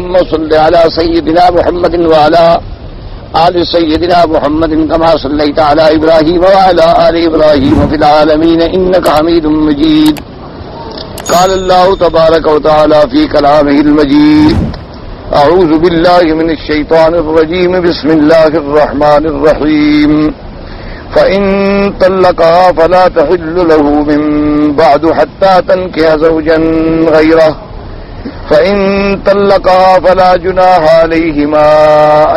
اللهم صل على سيدنا محمد وعلى آل سيدنا محمد كما صليت على إبراهيم وعلى آل إبراهيم في العالمين إنك حميد مجيد. قال الله تبارك وتعالى في كلامه المجيد: أعوذ بالله من الشيطان الرجيم. بسم الله الرحمن الرحيم. فإن طلقها فلا تحل له من بعد حتى تنكح زوجا غيره فإن طلقها فلا جناح عليهما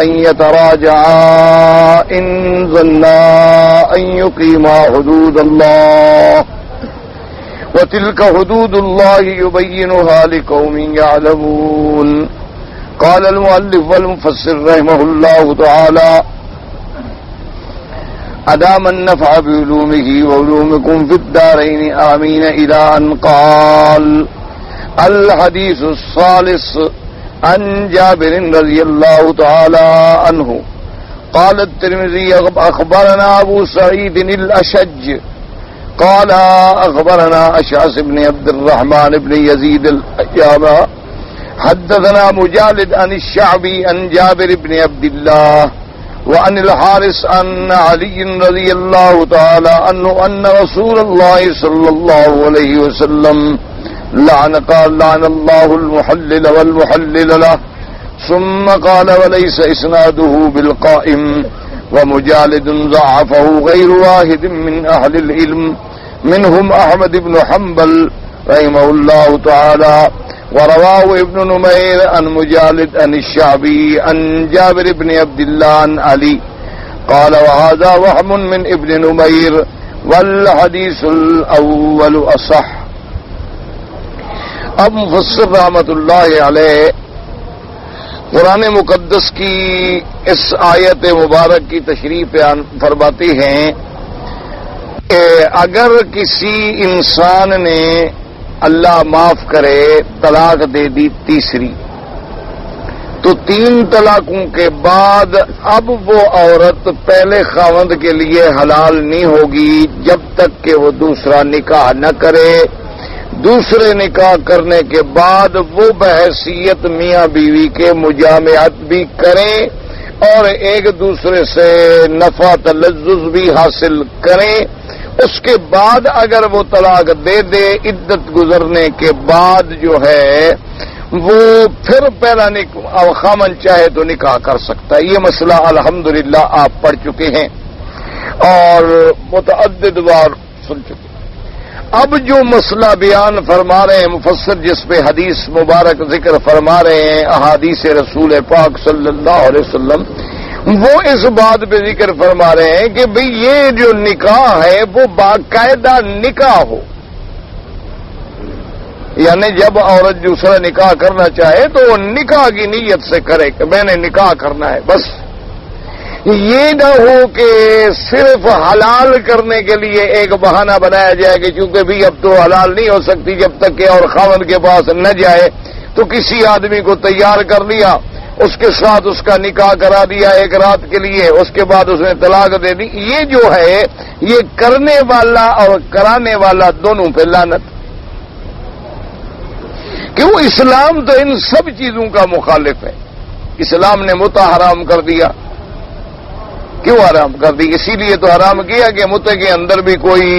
أن يتراجعا إن ظنا أن يقيما حدود الله وتلك حدود الله يبينها لقوم يعلمون. قال المؤلف والمفسر رحمه الله تعالى: أدام النفع بعلومه وعلومكم في الدارين آمين. إلى أن قال. الحديث الثالث عن جابر رضي الله تعالى عنه قال الترمذي: أخبرنا أبو سعيد الأشج قال أخبرنا أشعث بن عبد الرحمن بن يزيد الأيامى حدثنا مجالد عن الشعبي عن جابر بن عبد الله وعن الحارث عن علي رضي الله تعالى عنه أن رسول الله صلى الله عليه وسلم لعن الله المحلل والمحلل له، ثم قال: وليس إسناده بالقائم. ومجالد ضعفه غير واحد من أهل العلم منهم أحمد بن حنبل رحمه الله تعالى، ورواه ابن نمير عن مجالد عن الشعبي عن جابر بن عبد الله عن علي قال: وهذا وهم من ابن نمير والحديث الأول أصح. اب مفسر رحمت اللہ علیہ قرآن مقدس کی اس آیت مبارک کی تشریح بیان فرماتی ہیں کہ اگر کسی انسان نے اللہ معاف کرے طلاق دے دی تیسری، تو 3 طلاقوں کے بعد اب وہ عورت پہلے خاوند کے لیے حلال نہیں ہوگی جب تک کہ وہ دوسرا نکاح نہ کرے. دوسرے نکاح کرنے کے بعد وہ بحیثیت میاں بیوی کے مجامعت بھی کریں اور ایک دوسرے سے نفع تلذذ بھی حاصل کریں. اس کے بعد اگر وہ طلاق دے دے، عدت گزرنے کے بعد جو ہے وہ پھر پہلا خامن چاہے تو نکاح کر سکتا ہے. یہ مسئلہ الحمدللہ آپ پڑھ چکے ہیں اور متعدد بار سن چکے. اب جو مسئلہ بیان فرما رہے ہیں مفسر، جس پہ حدیث مبارک ذکر فرما رہے ہیں احادیث رسول پاک صلی اللہ علیہ وسلم، وہ اس بات پہ ذکر فرما رہے ہیں کہ بھئی یہ جو نکاح ہے وہ باقاعدہ نکاح ہو، یعنی جب عورت دوسرا نکاح کرنا چاہے تو وہ نکاح کی نیت سے کرے کہ میں نے نکاح کرنا ہے. بس یہ نہ ہو کہ صرف حلال کرنے کے لیے ایک بہانہ بنایا جائے کہ چونکہ بھی اب تو حلال نہیں ہو سکتی جب تک کہ اور خاوند کے پاس نہ جائے، تو کسی آدمی کو تیار کر لیا، اس کے ساتھ اس کا نکاح کرا دیا ایک رات کے لیے، اس کے بعد اس نے طلاق دے دی. یہ جو ہے یہ کرنے والا اور کرانے والا دونوں پہ لعنت، کیوں؟ اسلام تو ان سب چیزوں کا مخالف ہے. اسلام نے متع حرام کر دیا. کیوں حرام کر دی؟ اسی لیے تو حرام کیا کہ متع کے اندر بھی کوئی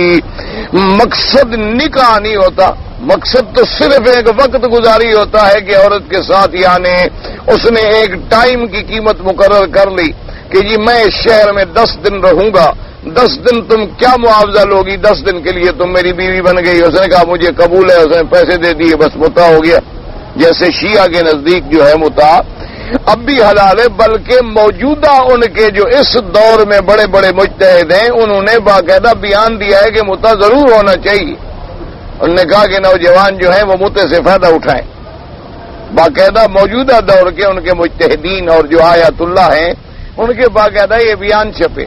مقصد نکاح نہیں ہوتا. مقصد تو صرف ایک وقت گزاری ہوتا ہے کہ عورت کے ساتھ، یعنی اس نے ایک ٹائم کی قیمت مقرر کر لی کہ جی میں اس شہر میں 10 دن رہوں گا، 10 دن تم کیا معاوضہ لوگی؟ 10 دن کے لیے تم میری بیوی بن گئی. اس نے کہا مجھے قبول ہے، اس نے پیسے دے دیے، بس متع ہو گیا. جیسے شیعہ کے نزدیک جو ہے متع اب بھی حلال ہے، بلکہ موجودہ ان کے جو اس دور میں بڑے بڑے مجتہد ہیں انہوں نے باقاعدہ بیان دیا ہے کہ متع ضرور ہونا چاہیے. انہوں نے کہا کہ نوجوان جو ہیں وہ متع سے فائدہ اٹھائیں. باقاعدہ موجودہ دور کے ان کے مجتہدین اور جو آیات اللہ ہیں ان کے باقاعدہ یہ بیان چھپے.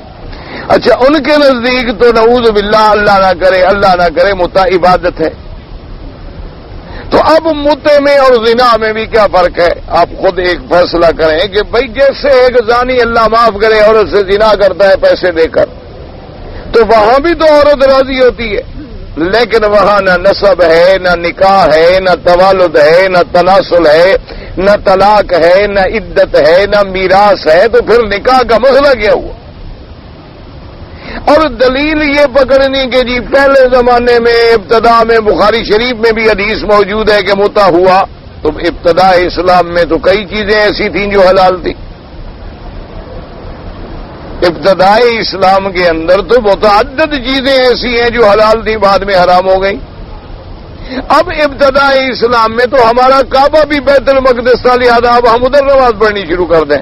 اچھا، ان کے نزدیک تو نعوذ باللہ، اللہ نہ کرے متع عبادت ہے. تو اب متع میں اور زنا میں بھی کیا فرق ہے؟ آپ خود ایک فیصلہ کریں کہ بھئی جیسے ایک زانی اللہ معاف کرے عورت سے زنا کرتا ہے پیسے دے کر، تو وہاں بھی تو عورت راضی ہوتی ہے. لیکن وہاں نہ نسب ہے، نہ نکاح ہے، نہ توالد ہے، نہ تناسل ہے، نہ طلاق ہے، نہ عدت ہے، نہ میراث ہے، تو پھر نکاح کا مسئلہ کیا ہوا؟ اور دلیل یہ پکڑنی کہ جی پہلے زمانے میں ابتدا میں بخاری شریف میں بھی حدیث موجود ہے کہ متع ہوا، تو ابتدا اسلام میں تو کئی چیزیں ایسی تھیں جو حلال تھی. ابتدائی اسلام کے اندر تو متعدد چیزیں ایسی ہیں جو حلال تھی، بعد میں حرام ہو گئی. اب ابتدائی اسلام میں تو ہمارا کعبہ بھی بیت المقدس تھا، لہٰذا اب ہم ادھر نماز پڑھنی شروع کر دیں.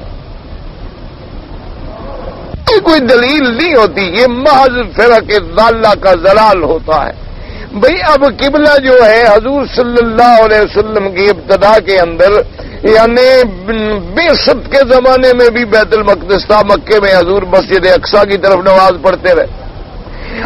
یہ کوئی دلیل نہیں ہوتی، یہ محض فرق ضالہ کا ضلال ہوتا ہے. بھئی اب قبلہ جو ہے حضور صلی اللہ علیہ وسلم کی ابتدا کے اندر، یعنی بعثت کے زمانے میں بھی بیت المقدس تھا. مکے میں حضور مسجد اقصی کی طرف نماز پڑھتے رہے،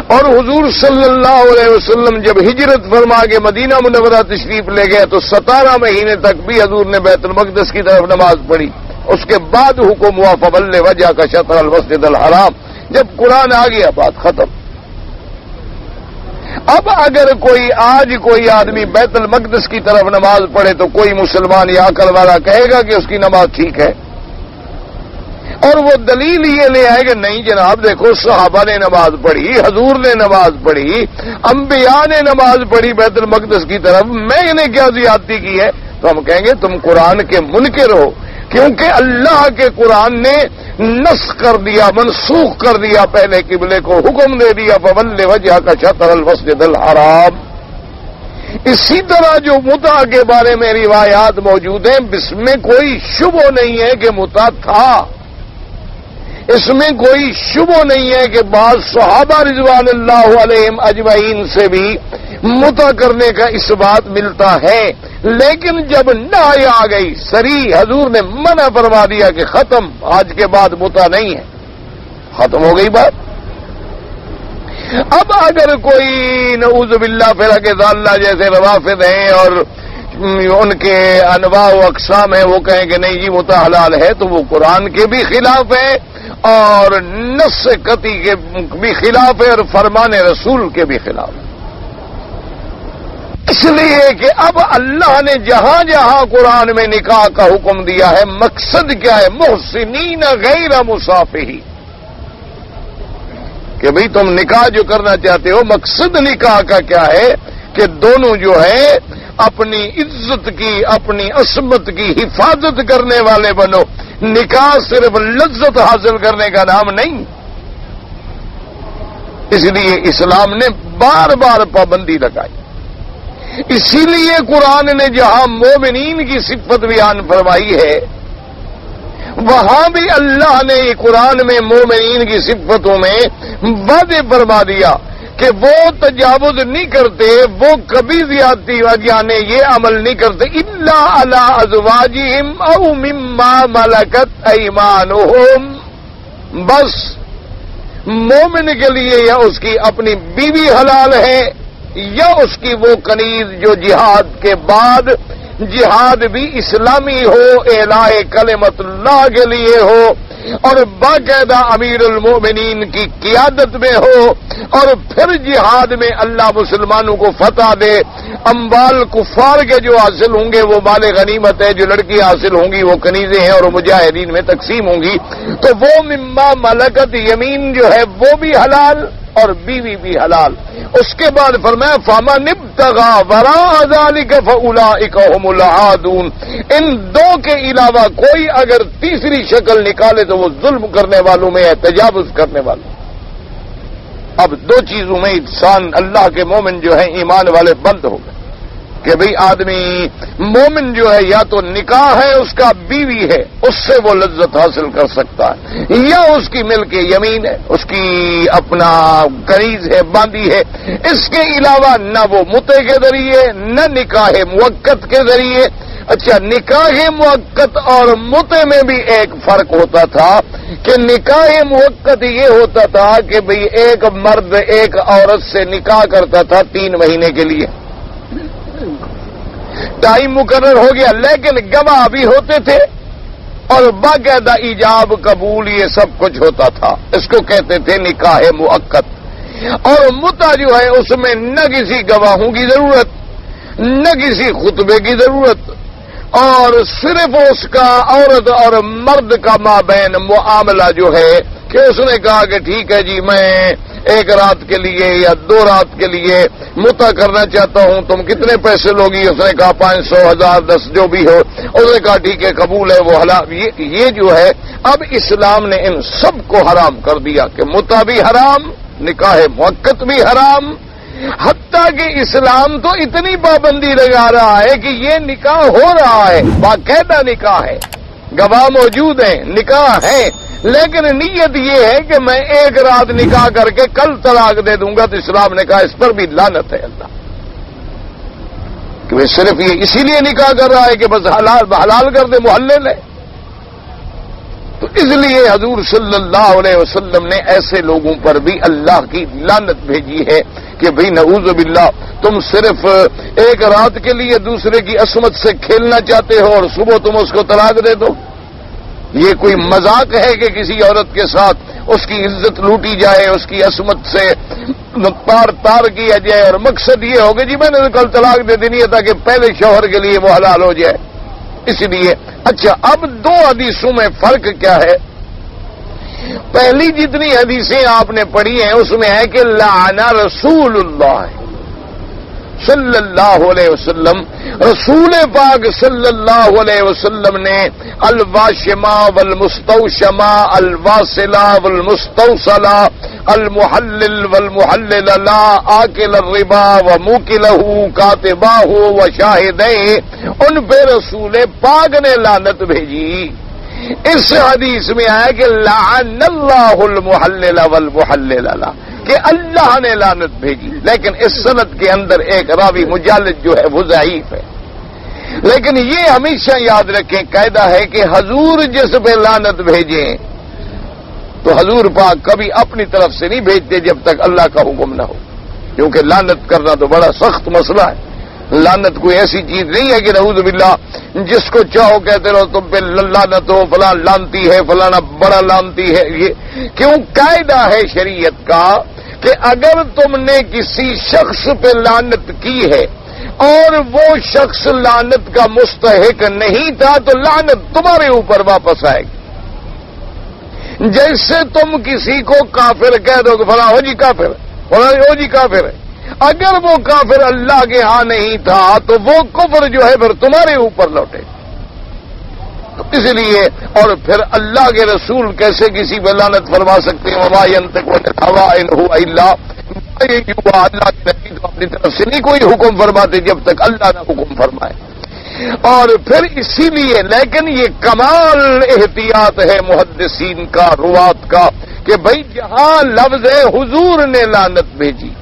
اور حضور صلی اللہ علیہ وسلم جب ہجرت فرما کے مدینہ منورہ تشریف لے گئے تو 17 مہینے تک بھی حضور نے بیت المقدس کی طرف نماز پڑھی. اس کے بعد حکم ہوا فول وجہ کا شطر المسجد الحرام. جب قرآن آ گیا بات ختم. اب اگر آج کوئی آدمی بیت المقدس کی طرف نماز پڑھے تو کوئی مسلمان یا عقل والا کہے گا کہ اس کی نماز ٹھیک ہے، اور وہ دلیل یہ لے آئے کہ نہیں جناب دیکھو صحابہ نے نماز پڑھی، حضور نے نماز پڑھی، انبیاء نے نماز پڑھی بیت المقدس کی طرف، میں نے کیا زیادتی کی ہے؟ تو ہم کہیں گے تم قرآن کے منکر ہو، کیونکہ اللہ کے قرآن نے نسخ کر دیا، منسوخ کر دیا پہلے قبلے کو، حکم دے دیا فول وجہ کا شطر المسجد الحرام. اسی طرح جو متع کے بارے میں روایات موجود ہیں، اس میں کوئی شبہ نہیں ہے کہ متع تھا، اس میں کوئی شبہ نہیں ہے کہ بعض صحابہ رضوان اللہ علیہم اجمعین سے بھی متع کرنے کا اس بات ملتا ہے. لیکن جب نہی آ گئی صریح، حضور نے منع فرما دیا کہ ختم، آج کے بعد متع نہیں ہے، ختم ہو گئی بات. اب اگر کوئی نعوذ باللہ فرق ضالہ جیسے روافض ہیں اور ان کے انواع و اقسام ہیں، وہ کہیں کہ نہیں جی متع حلال ہے، تو وہ قرآن کے بھی خلاف ہے اور نص قطعی کے بھی خلاف ہے اور فرمان رسول کے بھی خلاف ہے. اس لیے کہ اب اللہ نے جہاں جہاں قرآن میں نکاح کا حکم دیا ہے، مقصد کیا ہے؟ محسنین غیر مصافحین، کہ بھئی تم نکاح جو کرنا چاہتے ہو، مقصد نکاح کا کیا ہے کہ دونوں جو ہے اپنی عزت کی، اپنی عصمت کی حفاظت کرنے والے بنو. نکاح صرف لذت حاصل کرنے کا نام نہیں. اس لیے اسلام نے بار بار پابندی لگائی. اسی لیے قرآن نے جہاں مومنین کی صفت بیان فرمائی ہے، وہاں بھی اللہ نے قرآن میں مومنین کی صفتوں میں وعدے فرما دیا کہ وہ تجاوز نہیں کرتے، وہ کبھی زیادتی یعنی یہ عمل نہیں کرتے، الا علی ازواجہم او مما ملکت ایمانہم. بس مومن کے لیے یا اس کی اپنی بیوی حلال ہے، یا اس کی وہ کنیز جو جہاد کے بعد، جہاد بھی اسلامی ہو، اعلاء کلمت اللہ کے لیے ہو، اور باقاعدہ امیر المومنین کی قیادت میں ہو، اور پھر جہاد میں اللہ مسلمانوں کو فتح دے. اموال کفار کے جو حاصل ہوں گے وہ مال غنیمت ہے، جو لڑکی حاصل ہوں گی وہ کنیزیں ہیں اور مجاہدین میں تقسیم ہوں گی. تو وہ مما ملکت یمین جو ہے وہ بھی حلال اور بیوی بھی حلال. اس کے بعد فرمایا فمن ابتغى وراء ذلك فاولئك هم العادون. ان دو کے علاوہ کوئی اگر تیسری شکل نکالے تو وہ ظلم کرنے والوں میں ہے، تجاوز کرنے والوں. اب دو چیزوں میں انسان اللہ کے مومن جو ہیں ایمان والے بند ہو گئے کہ بھئی آدمی مومن جو ہے یا تو نکاح ہے اس کا، بیوی ہے، اس سے وہ لذت حاصل کر سکتا ہے، یا اس کی ملک یمین ہے، اس کی اپنا کنیز ہے، باندھی ہے. اس کے علاوہ نہ وہ متع کے ذریعے نہ نکاح موقت کے ذریعے. اچھا، نکاح موقت اور متع میں بھی ایک فرق ہوتا تھا کہ نکاح موقت یہ ہوتا تھا کہ بھئی ایک مرد ایک عورت سے نکاح کرتا تھا 3 مہینے کے لیے، ٹائم مقرر ہو گیا، لیکن گواہ بھی ہوتے تھے اور باقاعدہ ایجاب قبول یہ سب کچھ ہوتا تھا. اس کو کہتے تھے نکاح موقت. اور متع جو ہے اس میں نہ کسی گواہوں کی ضرورت، نہ کسی خطبے کی ضرورت، اور صرف اس کا عورت اور مرد کا مابین معاملہ جو ہے کہ اس نے کہا کہ ٹھیک ہے جی میں ایک رات کے لیے یا 2 رات کے لیے متع کرنا چاہتا ہوں، تم کتنے پیسے لوگی؟ اس نے کہا 500، 1000، 10 جو بھی ہو۔ اس نے کہا ٹھیک ہے قبول ہے، وہ حلال۔ یہ جو ہے اب اسلام نے ان سب کو حرام کر دیا کہ متع بھی حرام، نکاح موقت بھی حرام، حتیٰ کہ اسلام تو اتنی پابندی لگا رہا ہے کہ یہ نکاح ہو رہا ہے، باقاعدہ نکاح ہے، گواہ موجود ہیں، نکاح ہے، لیکن نیت یہ ہے کہ میں ایک رات نکاح کر کے کل طلاق دے دوں گا، تو اسلام نے کہا اس پر بھی لعنت ہے اللہ، کہ وہ صرف یہ اسی لیے نکاح کر رہا ہے کہ بس حلال کر دے، محلل ہے۔ تو اس لیے حضور صلی اللہ علیہ وسلم نے ایسے لوگوں پر بھی اللہ کی لعنت بھیجی ہے کہ بھئی نعوذ باللہ تم صرف ایک رات کے لیے دوسرے کی عصمت سے کھیلنا چاہتے ہو اور صبح تم اس کو طلاق دے دو۔ یہ کوئی مذاق ہے کہ کسی عورت کے ساتھ اس کی عزت لوٹی جائے، اس کی عصمت سے تار کیا جائے، اور مقصد یہ ہوگا جی میں نے کل طلاق دے دینی ہے تاکہ پہلے شوہر کے لیے وہ حلال ہو جائے۔ اس لیے اچھا اب 2 حدیثوں میں فرق کیا ہے؟ پہلی جتنی حدیثیں آپ نے پڑھی ہیں اس میں ہے کہ لعن رسول اللہ صلی اللہ علیہ وسلم، رسول پاک صلی اللہ علیہ وسلم نے الواشمہ والمستوشمہ، الواصلہ والمستوصلہ، المحلل والمحلل لا، آکل الربا وموکلہ کاتباہ وشاہدیہ، ان پہ رسول پاک نے لعنت بھیجی۔ اس حدیث میں آیا کہ لعن اللہ المحلل والمحلل لا، کہ اللہ نے لعنت بھیجی، لیکن اس سند کے اندر ایک راوی مجالد جو ہے وہ ضعیف ہے۔ لیکن یہ ہمیشہ یاد رکھیں قاعدہ ہے کہ حضور جس پہ لعنت بھیجیں تو حضور پاک کبھی اپنی طرف سے نہیں بھیجتے جب تک اللہ کا حکم نہ ہو، کیونکہ لعنت کرنا تو بڑا سخت مسئلہ ہے۔ لعنت کوئی ایسی چیز نہیں ہے کہ نعوذ باللہ جس کو چاہو کہتے رہو تم پہ لعنت ہو، فلاں لانتی ہے، فلانا بڑا لانتی ہے۔ یہ کیوں قاعدہ ہے شریعت کا کہ اگر تم نے کسی شخص پہ لعنت کی ہے اور وہ شخص لعنت کا مستحق نہیں تھا تو لعنت تمہارے اوپر واپس آئے گی۔ جیسے تم کسی کو کافر کہہ دو کہ فلاں ہو جی کافر، فلاں ہو جی کافر ہے، اگر وہ کافر اللہ کے ہاں نہیں تھا تو وہ کفر جو ہے پھر تمہارے اوپر لوٹے۔ اس لیے اور پھر اللہ کے رسول کیسے کسی پہ لعنت فرما سکتے ہیں؟ وما ينطق عن الهوى ان هو الا وحی یوحی، اللہ کے نبی تو اپنی طرف سے نہیں کوئی حکم فرماتے جب تک اللہ نہ حکم فرمائے۔ اور پھر اسی لیے لیکن یہ کمال احتیاط ہے محدثین کا، روات کا، کہ بھئی جہاں لفظ ہے حضور نے لعنت بھیجی،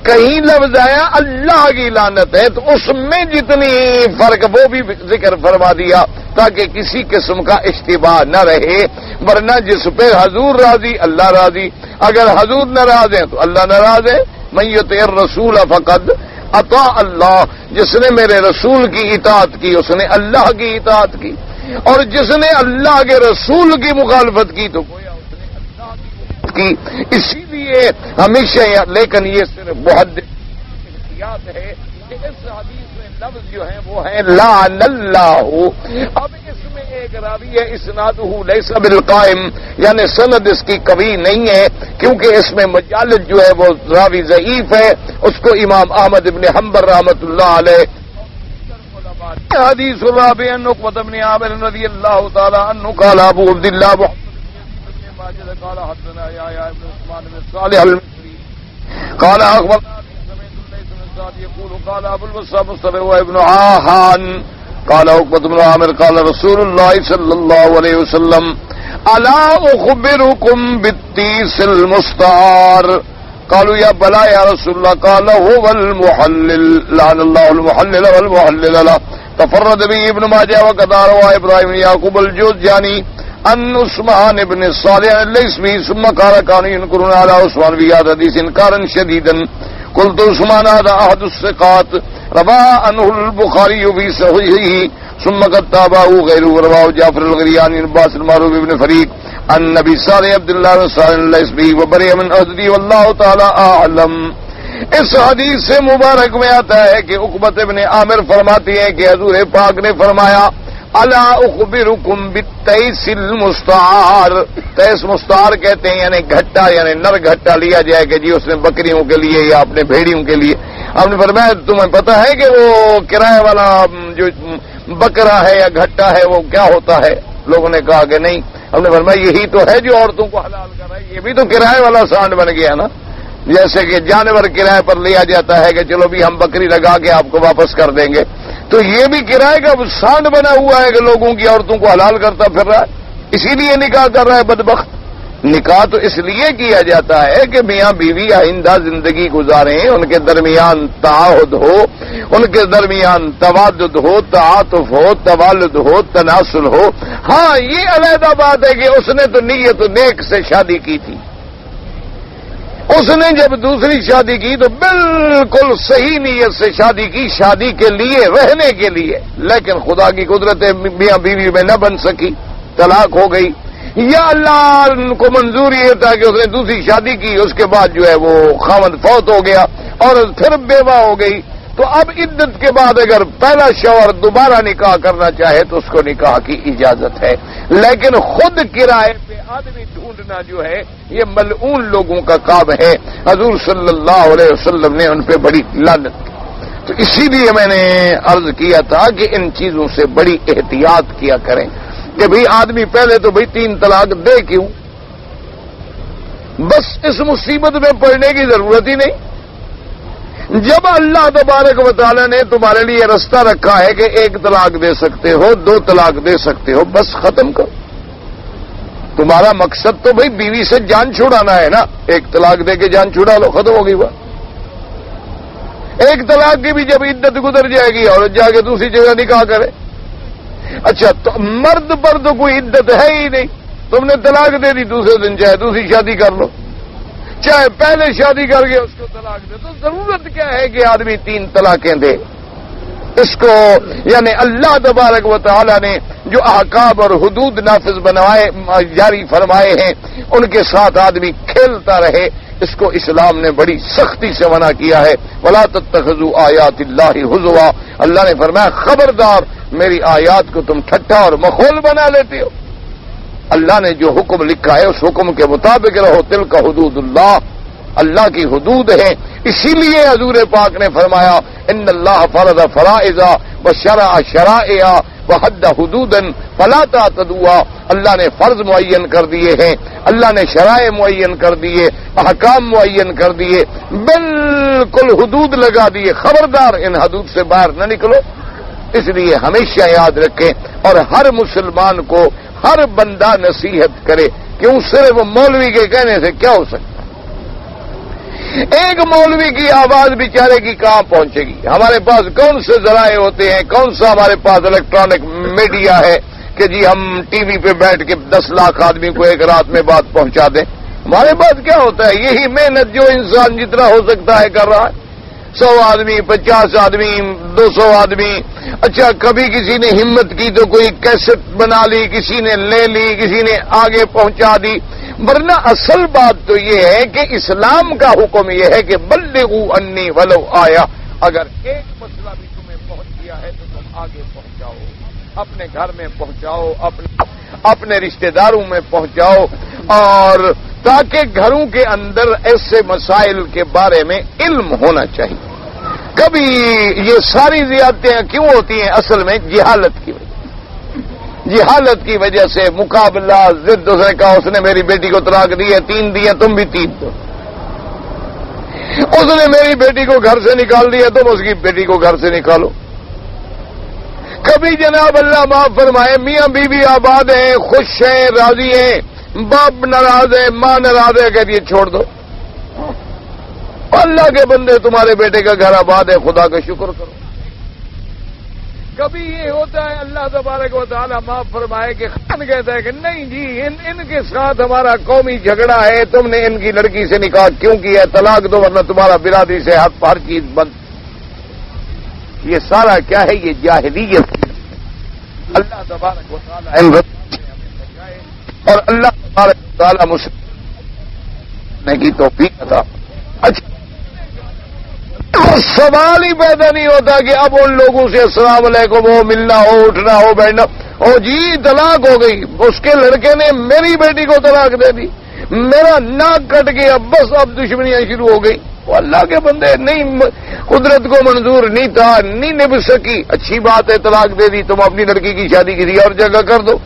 کہیں لفظ آیا اللہ کی لعنت ہے، تو اس میں جتنی فرق وہ بھی ذکر فرما دیا تاکہ کسی قسم کا اشتباہ نہ رہے، ورنہ جس پہ حضور راضی اللہ راضی، اگر حضور ناراض ہیں تو اللہ ناراض ہے۔ من یطع الرسول فقد اطاع اللہ، جس نے میرے رسول کی اطاعت کی اس نے اللہ کی اطاعت کی، اور جس نے اللہ کے رسول کی مخالفت کی تو گویا اس نے اللہ کی۔ اسی لیے ہمیشہ لیکن یہ صرف محدث احتیاط ہے کہ اس حدیث میں لفظ جو ہیں وہ ہیں لعن اللہ۔ اب اس میں ایک راوی ہے اسنادہ لیس بالقائم، یعنی سند اس کی قوی نہیں ہے کیونکہ اس میں مجالد جو ہے وہ راوی ضعیف ہے، اس کو امام احمد ابن حنبل رحمۃ اللہ علیہ حدیث الرابع عن عقبة بن عامر رضی اللہ تعالی عنہ قال ابو عبد الله قال حدثنا يحيى بن عثمان بن صالح المصري قال اخبرنا سمعت ليس بن سعد يقول قال ابو الوصاب مصطفى وابن عاهان قال عقبة بن عامر قال رسول الله صلى الله عليه وسلم الا اخبركم بالتيس المستعار قالوا يا بلى يا رسول الله قال هو المحلل لعن الله المحلل والمحلل له تفرد به ابن ماجه وقد روى ابراهيم يعقوب الجوزجاني ان عثمان ابن صالح ليس به ثم قال كانوا ينكرون على عثمان في هذا الحديث انكارا شديدا قلت عثمان هذا احد الثقات روى عنه البخاري في صحيحه ثم قد تابعه غيره رواه جعفر الغرياني عن عباس المعروف بن فريد النبی صلی عبداللہ صلی اللہ علیہ وبرئ من عہدی واللہ تعالی اعلم۔ اس حدیث سے مبارک میں آتا ہے کہ عقبۃ ابن عامر فرماتی ہیں کہ حضور پاک نے فرمایا الا اخبرکم بالتیس المستعار۔ تیس مستعار کہتے ہیں یعنی گھٹا، یعنی نر گھٹا لیا جائے کہ جی اس نے بکریوں کے لیے یا اپنے بھیڑیوں کے لیے۔ آپ نے فرمایا تمہیں پتہ ہے کہ وہ کرایہ والا جو بکرا ہے یا گھٹا ہے وہ کیا ہوتا ہے؟ لوگوں نے کہا کہ نہیں۔ ہم نے فرمایا یہی تو ہے جو عورتوں کو حلال کر رہا ہے، یہ بھی تو کرایہ والا سانڈ بن گیا نا۔ جیسے کہ جانور کرائے پر لیا جاتا ہے کہ چلو بھی ہم بکری لگا کے آپ کو واپس کر دیں گے، تو یہ بھی کرائے کا سانڈ بنا ہوا ہے کہ لوگوں کی عورتوں کو حلال کرتا پھر رہا ہے، اسی لیے نکاح کر رہا ہے بدبخت۔ نکاح تو اس لیے کیا جاتا ہے کہ میاں بیوی آئندہ زندگی گزاریں، ان کے درمیان تعاہد ہو، ان کے درمیان توادد ہو، تعاطف ہو، توالد ہو، تناسل ہو۔ ہاں یہ علیحدہ بات ہے کہ اس نے تو نیت نیک سے شادی کی تھی، اس نے جب دوسری شادی کی تو بالکل صحیح نیت سے شادی کی، شادی کے لیے، رہنے کے لیے، لیکن خدا کی قدرت میاں بیوی میں نہ بن سکی، طلاق ہو گئی، یا اللہ کو منظور یہ تھا کہ اس نے دوسری شادی کی، اس کے بعد جو ہے وہ خاوند فوت ہو گیا اور پھر بیوہ ہو گئی، تو اب عدت کے بعد اگر پہلا شوہر دوبارہ نکاح کرنا چاہے تو اس کو نکاح کی اجازت ہے، لیکن خود کرائے پہ آدمی ڈھونڈنا جو ہے یہ ملعون لوگوں کا کام ہے۔ حضور صلی اللہ علیہ وسلم نے ان پہ بڑی لعنت کی، تو اسی لیے میں نے عرض کیا تھا کہ ان چیزوں سے بڑی احتیاط کیا کریں کہ بھئی آدمی پہلے تو بھئی 3 طلاق دے کیوں؟ بس اس مصیبت میں پڑنے کی ضرورت ہی نہیں۔ جب اللہ تبارک و تعالی نے تمہارے لیے رستہ رکھا ہے کہ 1 طلاق دے سکتے ہو، 2 طلاق دے سکتے ہو، بس ختم کرو۔ تمہارا مقصد تو بھئی بیوی سے جان چھڑانا ہے نا، 1 طلاق دے کے جان چھڑا لو، ختم ہو گئی بات۔ 1 طلاق کی بھی جب عدت گزر جائے گی عورت جا کے دوسری جگہ نکاح کرے۔ اچھا تو مرد پر تو کوئی عدت ہے ہی نہیں، تم نے طلاق دے دی، دوسرے دن چاہے دوسری شادی کر لو، چاہے پہلے شادی کر کے اس کو طلاق دے، تو ضرورت کیا ہے کہ آدمی 3 طلاقیں دے؟ اس کو یعنی اللہ تبارک و تعالی نے جو احکام اور حدود نافذ بنوائے جاری فرمائے ہیں ان کے ساتھ آدمی کھیلتا رہے، اس کو اسلام نے بڑی سختی سے منع کیا ہے۔ وَلَا تَتَّخِذُوا آیَاتِ اللَّهِ هُزُوًا، اللہ نے فرمایا خبردار میری آیات کو تم ٹھٹا اور مخول بنا لیتے ہو۔ اللہ نے جو حکم لکھا ہے اس حکم کے مطابق رہو، تلک حدود اللہ، اللہ کی حدود ہیں۔ اسی لیے حضور پاک نے فرمایا ان اللہ فرض فرائض وشرع شرائع وحد حدودا فلا تعتدوها، اللہ نے فرض معین کر دیے ہیں، اللہ نے شرائع معین کر دیے، احکام معین کر دیے، بالکل حدود لگا دیے، خبردار ان حدود سے باہر نہ نکلو۔ اس لیے ہمیشہ یاد رکھیں اور ہر مسلمان کو ہر بندہ نصیحت کرے، کیوں صرف مولوی کے کہنے سے کیا ہو سکتا؟ ایک مولوی کی آواز بیچارے کی کہاں پہنچے گی؟ ہمارے پاس کون سے ذرائع ہوتے ہیں، کون سا ہمارے پاس الیکٹرانک میڈیا ہے کہ جی ہم ٹی وی پہ بیٹھ کے 10 لاکھ آدمی کو ایک رات میں بات پہنچا دیں؟ ہمارے پاس کیا ہوتا ہے؟ یہی محنت جو انسان جتنا ہو سکتا ہے کر رہا ہے، 100 آدمی، 50 آدمی، 200 آدمی۔ اچھا کبھی کسی نے ہمت کی تو کوئی کیسٹ بنا لی، کسی نے لے لی، کسی نے آگے پہنچا دی، ورنہ اصل بات تو یہ ہے کہ اسلام کا حکم یہ ہے کہ بلغوا انی ولو آیا، اگر ایک مسئلہ بھی تمہیں پہنچ گیا ہے تو تم آگے پہنچاؤ، اپنے گھر میں پہنچاؤ، اپنے رشتہ داروں میں پہنچاؤ، اور تاکہ گھروں کے اندر ایسے مسائل کے بارے میں علم ہونا چاہیے۔ کبھی یہ ساری زیادتیاں کیوں ہوتی ہیں؟ اصل میں جہالت کی وجہ، جہالت کی وجہ سے مقابلہ، ضد، اس نے کہا اس نے میری بیٹی کو طلاق دی ہے، 3 دی ہے، تم بھی 3 دو، اس نے میری بیٹی کو گھر سے نکال دیا، تم اس کی بیٹی کو گھر سے نکالو۔ کبھی جناب اللہ معاف فرمائے میاں بیوی آباد ہیں، خوش ہیں، راضی ہیں، باپ ناراض ہے، ماں ناراض ہے، کہتی ہے چھوڑ دو۔ اللہ کے بندے تمہارے بیٹے کا گھر آباد ہے، خدا کا شکر کرو۔ کبھی یہ ہوتا ہے اللہ تبارک و تعالی معاف فرمائے کہ خان کہتا ہے کہ نہیں جی ان کے ساتھ ہمارا قومی جھگڑا ہے، تم نے ان کی لڑکی سے نکاح کیوں کیا ہے، طلاق دو ورنہ تمہارا برادری سے ہر چیز بند۔ یہ سارا کیا ہے؟ یہ جاہلیت۔ اللہ تبارک و تعالی ہمیں بچائے اور اللہ تعالی مسلم کی توفیق عطا۔ اچھا سوال ہی پیدا نہیں ہوتا کہ اب ان لوگوں سے السلام علیکم ہو، ملنا ہو، اٹھنا ہو، بیٹھنا ہو، جی طلاق ہو گئی، اس کے لڑکے نے میری بیٹی کو طلاق دے دی، میرا ناک کٹ گیا، بس اب دشمنیاں شروع ہو گئی۔ وہ اللہ کے بندے، نہیں قدرت کو منظور نہیں تھا، نہیں نبھ سکی، اچھی بات ہے طلاق دے دی، تم اپنی لڑکی کی شادی کسی اور جگہ کر دو،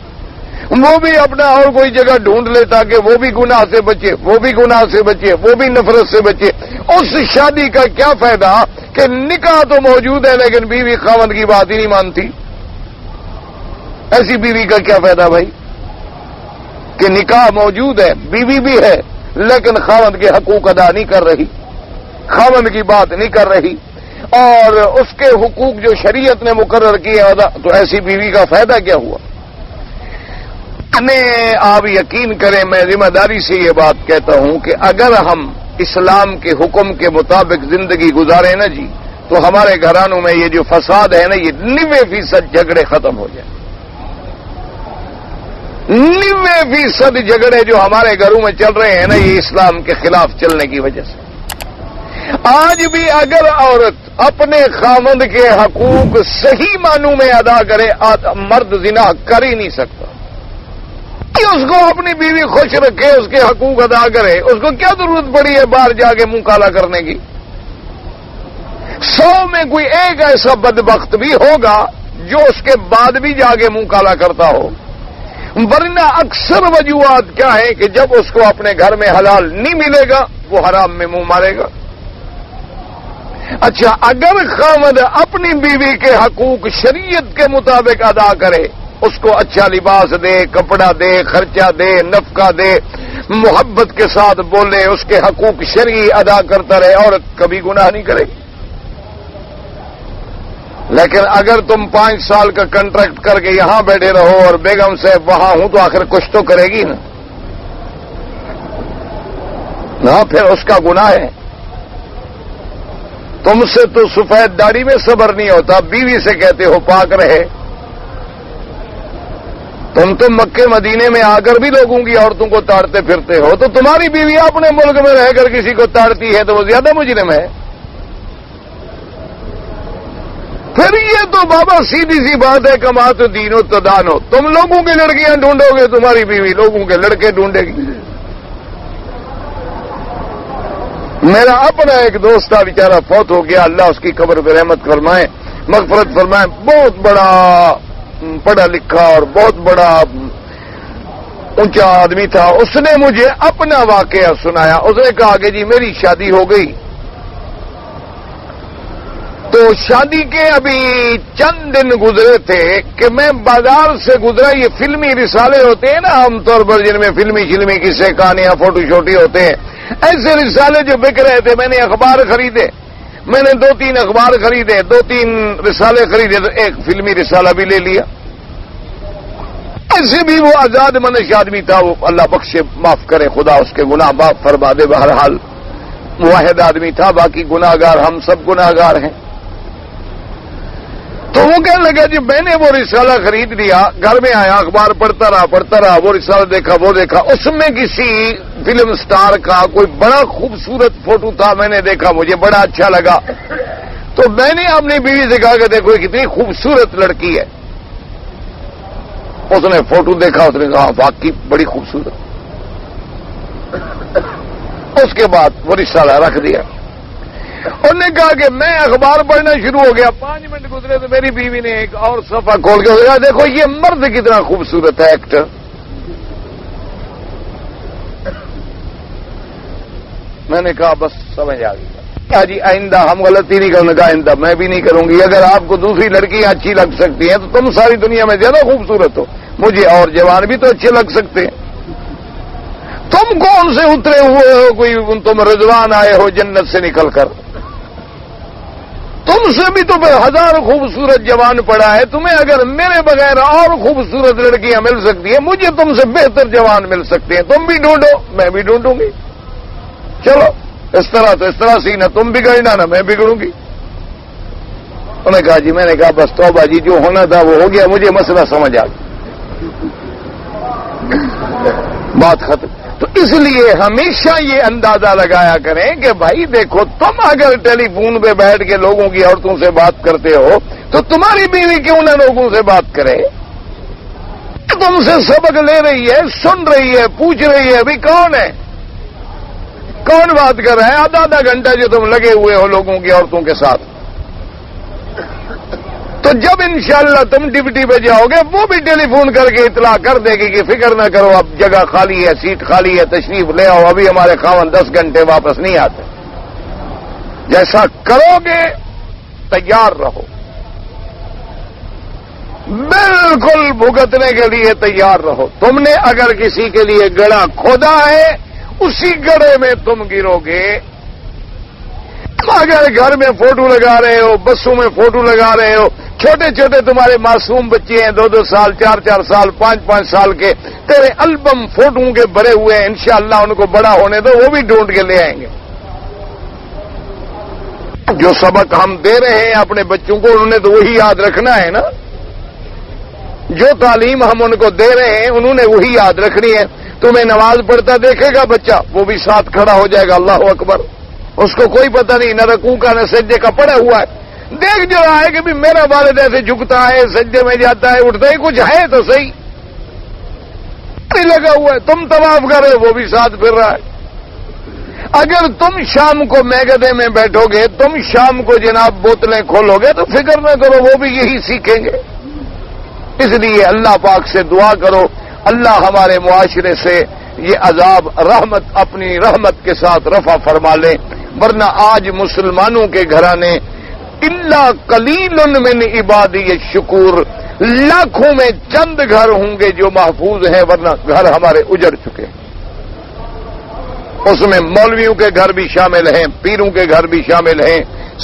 وہ بھی اپنا اور کوئی جگہ ڈھونڈ لے تاکہ وہ بھی گناہ سے بچے، وہ بھی گناہ سے بچے، وہ بھی نفرت سے بچے۔ اس شادی کا کیا فائدہ کہ نکاح تو موجود ہے لیکن بیوی خاوند کی بات ہی نہیں مانتی؟ ایسی بیوی کا کیا فائدہ بھائی کہ نکاح موجود ہے، بیوی بھی ہے لیکن خاوند کے حقوق ادا نہیں کر رہی، خاوند کی بات نہیں کر رہی، اور اس کے حقوق جو شریعت نے مقرر کیے ادا، تو ایسی بیوی کا فائدہ کیا ہوا؟ آپ یقین کریں، میں ذمہ داری سے یہ بات کہتا ہوں کہ اگر ہم اسلام کے حکم کے مطابق زندگی گزاریں نا جی، تو ہمارے گھرانوں میں یہ جو فساد ہے نا، یہ 90% جھگڑے ختم ہو جائیں۔ 90% جھگڑے جو ہمارے گھروں میں چل رہے ہیں نا، یہ اسلام کے خلاف چلنے کی وجہ سے۔ آج بھی اگر عورت اپنے خاوند کے حقوق صحیح معنوں میں ادا کرے، مرد زنا کر ہی نہیں سکتا۔ اس کو اپنی بیوی خوش رکھے، اس کے حقوق ادا کرے، اس کو کیا ضرورت پڑی ہے باہر جا کے منہ کالا کرنے کی؟ 100 میں کوئی ایک ایسا بدبخت بھی ہوگا جو اس کے بعد بھی جا کے منہ کالا کرتا ہو، ورنہ اکثر وجوہات کیا ہے کہ جب اس کو اپنے گھر میں حلال نہیں ملے گا وہ حرام میں منہ مارے گا۔ اچھا، اگر خاوند اپنی بیوی کے حقوق شریعت کے مطابق ادا کرے، اس کو اچھا لباس دے، کپڑا دے، خرچہ دے، نفقہ دے، محبت کے ساتھ بولے، اس کے حقوق شرعی ادا کرتا رہے، عورت کبھی گناہ نہیں کرے گی۔ لیکن اگر تم 5 سال کا کنٹریکٹ کر کے یہاں بیٹھے رہو اور بیگم صاحب وہاں ہوں، تو آخر کچھ تو کرے گی نا، پھر اس کا گناہ ہے۔ تم سے تو سفید داڑھی میں صبر نہیں ہوتا، بیوی سے کہتے ہو پاک رہے۔ تم تو مکے مدینے میں آ کر بھی لوگوں کی عورتوں کو تاڑتے پھرتے ہو، تو تمہاری بیوی اپنے ملک میں رہ کر کسی کو تاڑتی ہے تو وہ زیادہ مجرم ہے۔ پھر یہ تو بابا سیدھی سی بات ہے، کما تو دینو تو دانو، تم لوگوں کی لڑکیاں ڈھونڈو گے، تمہاری بیوی لوگوں کے لڑکے ڈھونڈے گی۔ میرا اپنا ایک دوست تھا، بیچارہ فوت ہو گیا، اللہ اس کی قبر پہ رحمت فرمائے، مغفرت فرمائے، بہت بڑا پڑھا لکھا اور بہت بڑا اونچا آدمی تھا۔ اس نے مجھے اپنا واقعہ سنایا۔ اس نے کہا کہ جی میری شادی ہو گئی، تو شادی کے ابھی چند دن گزرے تھے کہ میں بازار سے گزرا، یہ فلمی رسالے ہوتے ہیں نا عام طور پر، جن میں فلمی قصے کہانیاں فوٹو شوٹی ہوتے ہیں، ایسے رسالے جو بک رہے تھے، میں نے اخبار خریدے، میں نے 2-3 اخبار خریدے، 2-3 رسالے خریدے، تو ایک فلمی رسالہ بھی لے لیا۔ ایسے بھی وہ آزاد منش آدمی تھا، وہ اللہ بخشے معاف کرے خدا اس کے گناہ معاف فرما دے، بہرحال موحد آدمی تھا، باقی گناہگار ہم سب گناہگار ہیں۔ تو وہ کہنے لگا جی میں نے وہ رسالہ خرید لیا، گھر میں آیا، اخبار پڑھتا رہا، وہ رسالہ دیکھا، وہ دیکھا، اس میں کسی فلم سٹار کا کوئی بڑا خوبصورت فوٹو تھا، میں نے دیکھا، مجھے بڑا اچھا لگا، تو میں نے اپنی بیوی سے کہا کہ دیکھو یہ کتنی خوبصورت لڑکی ہے۔ اس نے فوٹو دیکھا، اس نے کہا واقعی بڑی خوبصورت۔ اس کے بعد وہ رسالہ رکھ دیا۔ انہوں نے کہا کہ میں اخبار پڑھنا شروع ہو گیا، 5 منٹ گزرے تو میری بیوی نے ایک اور صفحہ کھول کے کہا دیکھو یہ مرد کتنا خوبصورت ہے ایکٹر۔ میں نے کہا بس سمجھ آ گئی، کیا جی آئندہ ہم غلطی نہیں کرنے کا، آئندہ میں بھی نہیں کروں گی۔ اگر آپ کو دوسری لڑکیاں اچھی لگ سکتی ہیں تو تم ساری دنیا میں زیادہ خوبصورت ہو، مجھے اور جوان بھی تو اچھے لگ سکتے ہیں۔ تم کون سے اترے ہوئے ہو، کوئی تم رضوان آئے ہو جنت سے نکل کر؟ تم سے بھی تو 1000 خوبصورت جوان پڑا ہے، تمہیں اگر میرے بغیر اور خوبصورت لڑکیاں مل سکتی ہیں، مجھے تم سے بہتر جوان مل سکتے ہیں، تم بھی ڈھونڈو میں بھی ڈھونڈوں گی، چلو اس طرح سینا، تم بگڑنا نہ میں بگڑوں گی۔ انہوں نے کہا جی، میں نے کہا بس توبہ جی، جو ہونا تھا وہ ہو گیا، مجھے مسئلہ سمجھ آ گیا۔ بات ختم. تو اس لیے ہمیشہ یہ اندازہ لگایا کریں کہ بھائی دیکھو، تم اگر ٹیلی فون پہ بیٹھ کے لوگوں کی عورتوں سے بات کرتے ہو تو تمہاری بیوی کیوں نہ لوگوں سے بات کرے؟ تم سے سبق لے رہی ہے، سن رہی ہے، پوچھ رہی ہے. ابھی کون ہے، کون بات کر رہا ہے؟ آدھا گھنٹہ جو تم لگے ہوئے ہو لوگوں کی عورتوں کے ساتھ. تو جب انشاءاللہ تم ڈیوٹی پہ جاؤ گے وہ بھی ٹیلی فون کر کے اطلاع کر دے گی کہ فکر نہ کرو، اب جگہ خالی ہے، سیٹ خالی ہے، تشریف لے آؤ، ابھی ہمارے خاوند 10 گھنٹے واپس نہیں آتے. جیسا کرو گے تیار رہو، بالکل بھگتنے کے لیے تیار رہو. تم نے اگر کسی کے لیے گڑھا کھودا ہے اسی گڑھے میں تم گرو گے. اگر گھر میں فوٹو لگا رہے ہو، بسوں میں فوٹو لگا رہے ہو، چھوٹے چھوٹے تمہارے معصوم بچے ہیں، 2 سال 4 سال 5 سال کے، تیرے البم فوٹو کے بھرے ہوئے ہیں، انشاءاللہ ان کو بڑا ہونے دو، وہ بھی ڈھونڈ کے لے آئیں گے. جو سبق ہم دے رہے ہیں اپنے بچوں کو انہوں نے تو وہی یاد رکھنا ہے نا. جو تعلیم ہم ان کو دے رہے ہیں انہوں نے وہی یاد رکھنی ہے. تمہیں نماز پڑھتا دیکھے گا بچہ، وہ بھی ساتھ کھڑا ہو جائے گا، اللہ اکبر. اس کو کوئی پتہ نہیں، نہ رکوع کا نہ سجدے کا، پڑا ہوا ہے. دیکھ جو رہا ہے کہ بھی میرا والد ایسے جھکتا ہے، سجدے میں جاتا ہے، اٹھتا ہے، کچھ ہے تو صحیح. لگا ہوا ہے، تم طواف کر رہے ہو وہ بھی ساتھ پھر رہا ہے. اگر تم شام کو میگدے میں بیٹھو گے، تم شام کو جناب بوتلیں کھولو گے تو فکر نہ کرو وہ بھی یہی سیکھیں گے. اس لیے اللہ پاک سے دعا کرو اللہ ہمارے معاشرے سے یہ عذاب رحمت اپنی رحمت کے ساتھ رفع فرما لے. ورنہ آج مسلمانوں کے گھرانے الا قلیل من عبادی الشکور، لاکھوں میں چند گھر ہوں گے جو محفوظ ہیں، ورنہ گھر ہمارے اجڑ چکے. اس میں مولویوں کے گھر بھی شامل ہیں، پیروں کے گھر بھی شامل ہیں،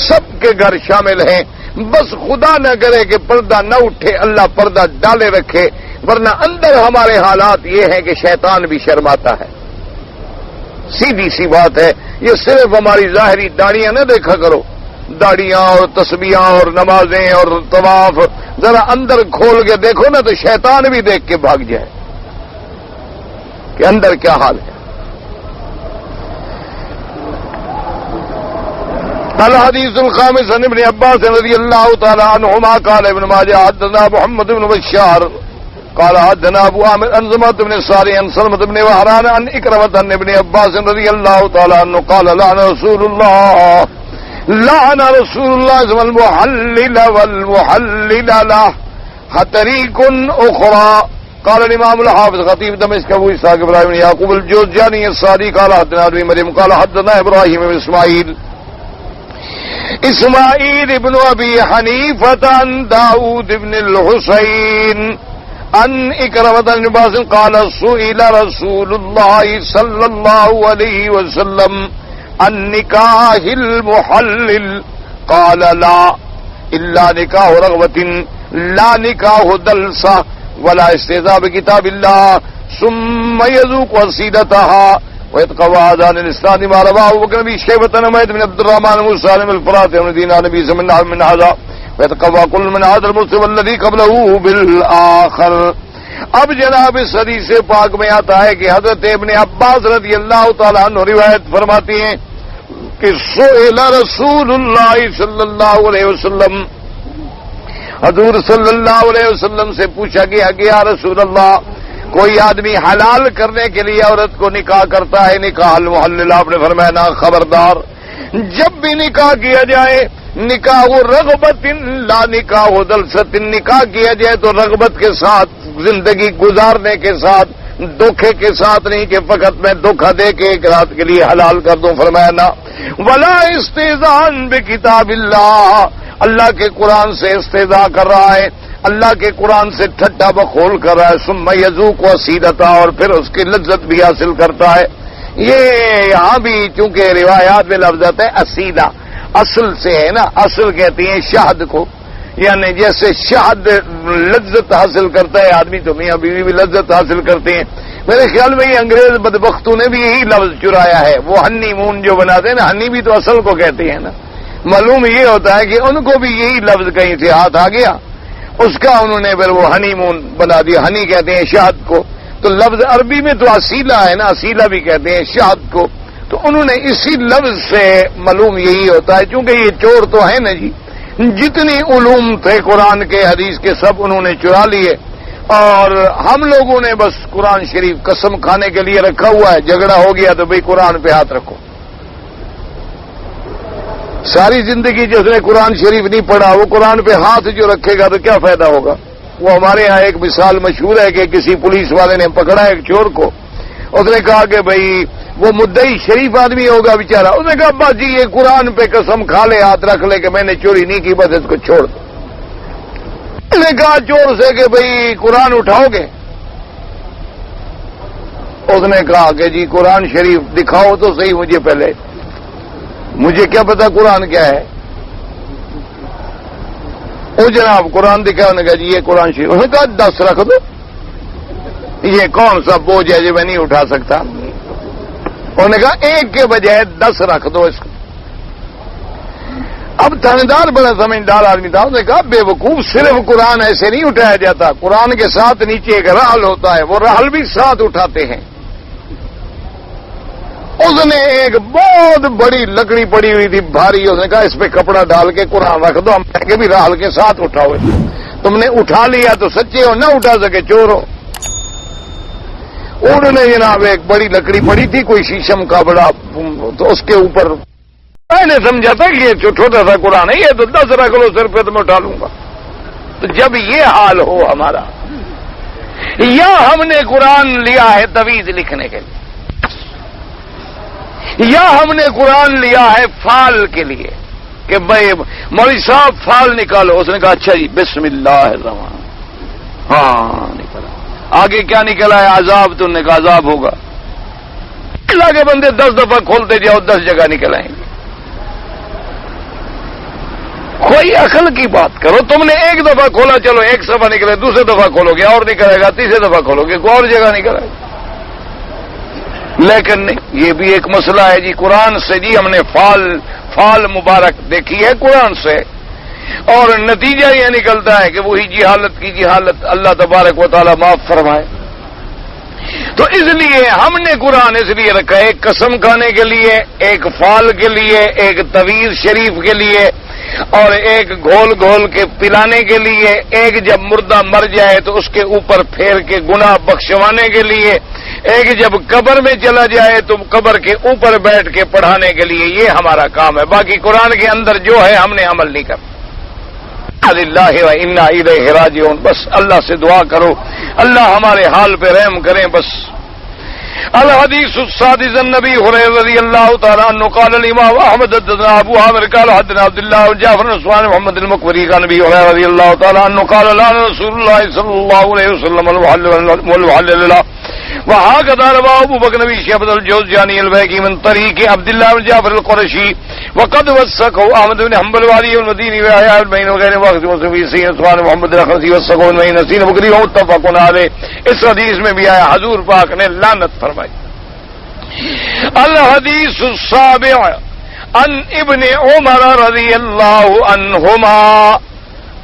سب کے گھر شامل ہیں. بس خدا نہ کرے کہ پردہ نہ اٹھے، اللہ پردہ ڈالے رکھے. ورنہ اندر ہمارے حالات یہ ہیں کہ شیطان بھی شرماتا ہے. سیدھی سی بات ہے. یہ صرف ہماری ظاہری داڑیاں نہ دیکھا کرو، داڑیاں اور تسبیحاں اور نمازیں اور طواف، ذرا اندر کھول کے دیکھو نا تو شیطان بھی دیکھ کے بھاگ جائے کہ اندر کیا حال ہے. الحديث الخامس عن ابن عباس رضي الله تعالى عنهما قال ابن ماجه حدثنا محمد بن بشار قال حدثنا ابو عامر عن زمرة بن صالح عن سلمة بن وهران عن إكرمة عن ابن عباس رضي الله تعالى عنه قال لعن رسول الله المحلل والمحلل له حتريك أخرى. قال الإمام الحافظ خطيب دمشق أبو إسحاق إبراهيم بن يعقوب الجوزجاني الصادق قال حدثنا أبي مريم قال حدثنا إبراهيم بن إسماعيل ابن أبي حنيفة عن داود بن الحسين عن إكرمة بن عباس قال سئل رسول الله صلى الله عليه وسلم عن نكاح المحلل قال لا إلا نكاح رغبة لا نكاح دلسة ولا استهزاء بكتاب الله ثم يذوق وسيلتها ويتقوى آذان الإسلام ما رواه أبو بكر بن شيبة نميت بن عبد الرحمن بن سالم الفراتي من دين النبي صلى الله عليه وسلم من هذا ويتقوى كل من هذا المسلم الذي قبله بالآخر. اب جناب اس حدیث پاک میں آتا ہے کہ حضرت ابن عباس رضی اللہ تعالیٰ عنہ روایت فرماتی ہیں کہ سئل رسول اللہ صلی اللہ علیہ وسلم، حضور صلی اللہ علیہ وسلم سے پوچھا گیا کہ یا رسول اللہ، کوئی آدمی حلال کرنے کے لیے عورت کو نکاح کرتا ہے، نکاح المحلل، آپ نے فرمایا نا خبردار، جب بھی نکاح کیا جائے نکاح رغبت لا نکاح دلست، نکاح کیا جائے تو رغبت کے ساتھ، زندگی گزارنے کے ساتھ، دھوکے کے ساتھ نہیں کہ فقط میں دھوکہ دے کے ایک رات کے لیے حلال کر دوں. فرمایا نا ولا استہزاء بکتاب اللہ، اللہ کے قرآن سے استہزاء کر رہا ہے، اللہ کے قرآن سے ٹھٹا بخول کر رہا ہے. ثم یذوق وسیلتہ، اور پھر اس کی لذت بھی حاصل کرتا ہے. یہ یہاں بھی چونکہ روایات میں لفظ آتا ہے اسیدہ، اصل سے ہے نا، اصل کہتی ہیں شہد کو، یعنی جیسے شہد لذت حاصل کرتا ہے آدمی تو میاں بیوی بھی لذت حاصل کرتے ہیں. میرے خیال میں یہ انگریز بدبختوں نے بھی یہی لفظ چرایا ہے. وہ ہنی مون جو بناتے ہیں نا، ہنی بھی تو اصل کو کہتے ہیں نا. معلوم یہ ہوتا ہے کہ ان کو بھی یہی لفظ کہیں سے ہاتھ آ گیا. اس کا انہوں نے پھر وہ ہنی مون بنا دیا. ہنی کہتے ہیں شہد کو, تو لفظ عربی میں تو اسیلا ہے نا, اسیلا بھی کہتے ہیں شہد کو. تو انہوں نے اسی لفظ سے معلوم یہی ہوتا ہے, چونکہ یہ چور تو ہے نا جی, جتنی علوم تھے قرآن کے حدیث کے سب انہوں نے چرا لیے, اور ہم لوگوں نے بس قرآن شریف قسم کھانے کے لیے رکھا ہوا ہے. جھگڑا ہو گیا تو بھئی قرآن پہ ہاتھ رکھو. ساری زندگی جس نے قرآن شریف نہیں پڑھا وہ قرآن پہ ہاتھ جو رکھے گا تو کیا فائدہ ہوگا. وہ ہمارے ہاں ایک مثال مشہور ہے کہ کسی پولیس والے نے پکڑا ایک چور کو, اس نے کہا کہ بھئی وہ مدعی شریف آدمی ہوگا بیچارہ, اس نے کہا ابا جی یہ قرآن پہ قسم کھا لے, ہاتھ رکھ لے کہ میں نے چوری نہیں کی, بس اس کو چھوڑ دو. اس نے کہا چور سے کہ بھئی قرآن اٹھاؤ گے. اس نے کہا کہ جی قرآن شریف دکھاؤ تو صحیح مجھے پہلے, مجھے کیا پتا قرآن کیا ہے. او جناب قرآن دکھا, انہوں نے کہا جی یہ قرآن شریف. اس نے کہا 10 رکھ دو, یہ کون سا بوجھ ہے جو میں نہیں اٹھا سکتا. انہوں نے کہا 1 کے بجائے 10 رکھ دو اس کو. اب تھانے بڑا سمجھدار آدمی تھا, اس نے کہا بے وقوف, صرف قرآن ایسے نہیں اٹھایا جاتا, قرآن کے ساتھ نیچے ایک رحل ہوتا ہے, وہ رحل بھی ساتھ اٹھاتے ہیں. اس نے ایک بہت بڑی لکڑی پڑی ہوئی تھی بھاری, اس نے کہا اس پہ کپڑا ڈال کے قرآن رکھ دو, ہم کہیں گے بھی رحل کے ساتھ اٹھاؤ. تم نے اٹھا لیا تو سچے ہو, نہ اٹھا سکے چور ہو. انہوں نے جناب ایک بڑی لکڑی پڑی تھی کوئی شیشم کا بڑا, تو اس کے اوپر میں نے سمجھا تھا کہ یہ چھوٹا سا قرآن ہے, یہ تو 10 رکھ لو سر پہ تو میں اٹھا لوں گا. تو جب یہ حال ہو ہمارا, یا ہم نے قرآن لیا ہے تویز لکھنے کے لیے, یا ہم نے قرآن لیا ہے فال کے لیے کہ بھائی مولوی صاحب فال نکالو. اس نے کہا اچھا جی بسم اللہ الرحمن, ہاں نکلا. آگے کیا نکلا ہے عذاب, تو نے کہا عذاب ہوگا. اللہ کے بندے 10 دفعہ کھولتے جاؤ 10 جگہ نکل آئیں گے. کوئی عقل کی بات کرو. تم نے 1 دفعہ کھولا, چلو 1 صفحہ نکلے, دوسرے دفعہ کھولو گے اور نکلے گا, تیسرے دفعہ کھولو گے کوئی اور جگہ نکل آئے گا. لیکن نہیں, یہ بھی ایک مسئلہ ہے جی. قرآن سے جی ہم نے فال مبارک دیکھی ہے قرآن سے, اور نتیجہ یہ نکلتا ہے کہ وہی جہالت کی جہالت اللہ تبارک و تعالی معاف فرمائے. تو اس لیے ہم نے قرآن اس لیے رکھا ہے, ایک قسم کھانے کے لیے, ایک فال کے لیے, ایک تویز شریف کے لیے, اور ایک گھول گھول کے پلانے کے لیے, ایک جب مردہ مر جائے تو اس کے اوپر پھیر کے گناہ بخشوانے کے لیے, ایک جب قبر میں چلا جائے تو قبر کے اوپر بیٹھ کے پڑھانے کے لیے. یہ ہمارا کام ہے. باقی قرآن کے اندر جو ہے ہم نے عمل نہیں کرنا. اللہ و انا الیہ راجعون. بس اللہ سے دعا کرو اللہ ہمارے حال پہ رحم کریں. بس الحديث السادس النبي هريرة رضي الله تعالى عنه قال الإمام أحمد حدثنا أبو عامر قال حدثنا عبد الله وجعفر النصواني محمد المقبري قال النبي هريرة رضي الله تعالى عنه قال لعن رسول الله صلى الله عليه وسلم والمحلل له. وهكذا رواه أبو بكر بن شيبة الجوزجاني البيهقي من طريق عبد الله بن جعفر القرشي وقد وثقه أحمد بن حنبل وعلي المديني ويحيى بن وغيره وغيره في سنة محمد الأخرسي وثقه من نسين بكري ومتفق عليه. اس حدیث میں بھی آیا حضور پاک نے لعنت فرمائی. الحدیث السابع عن ابن عمر رضی اللہ عنہما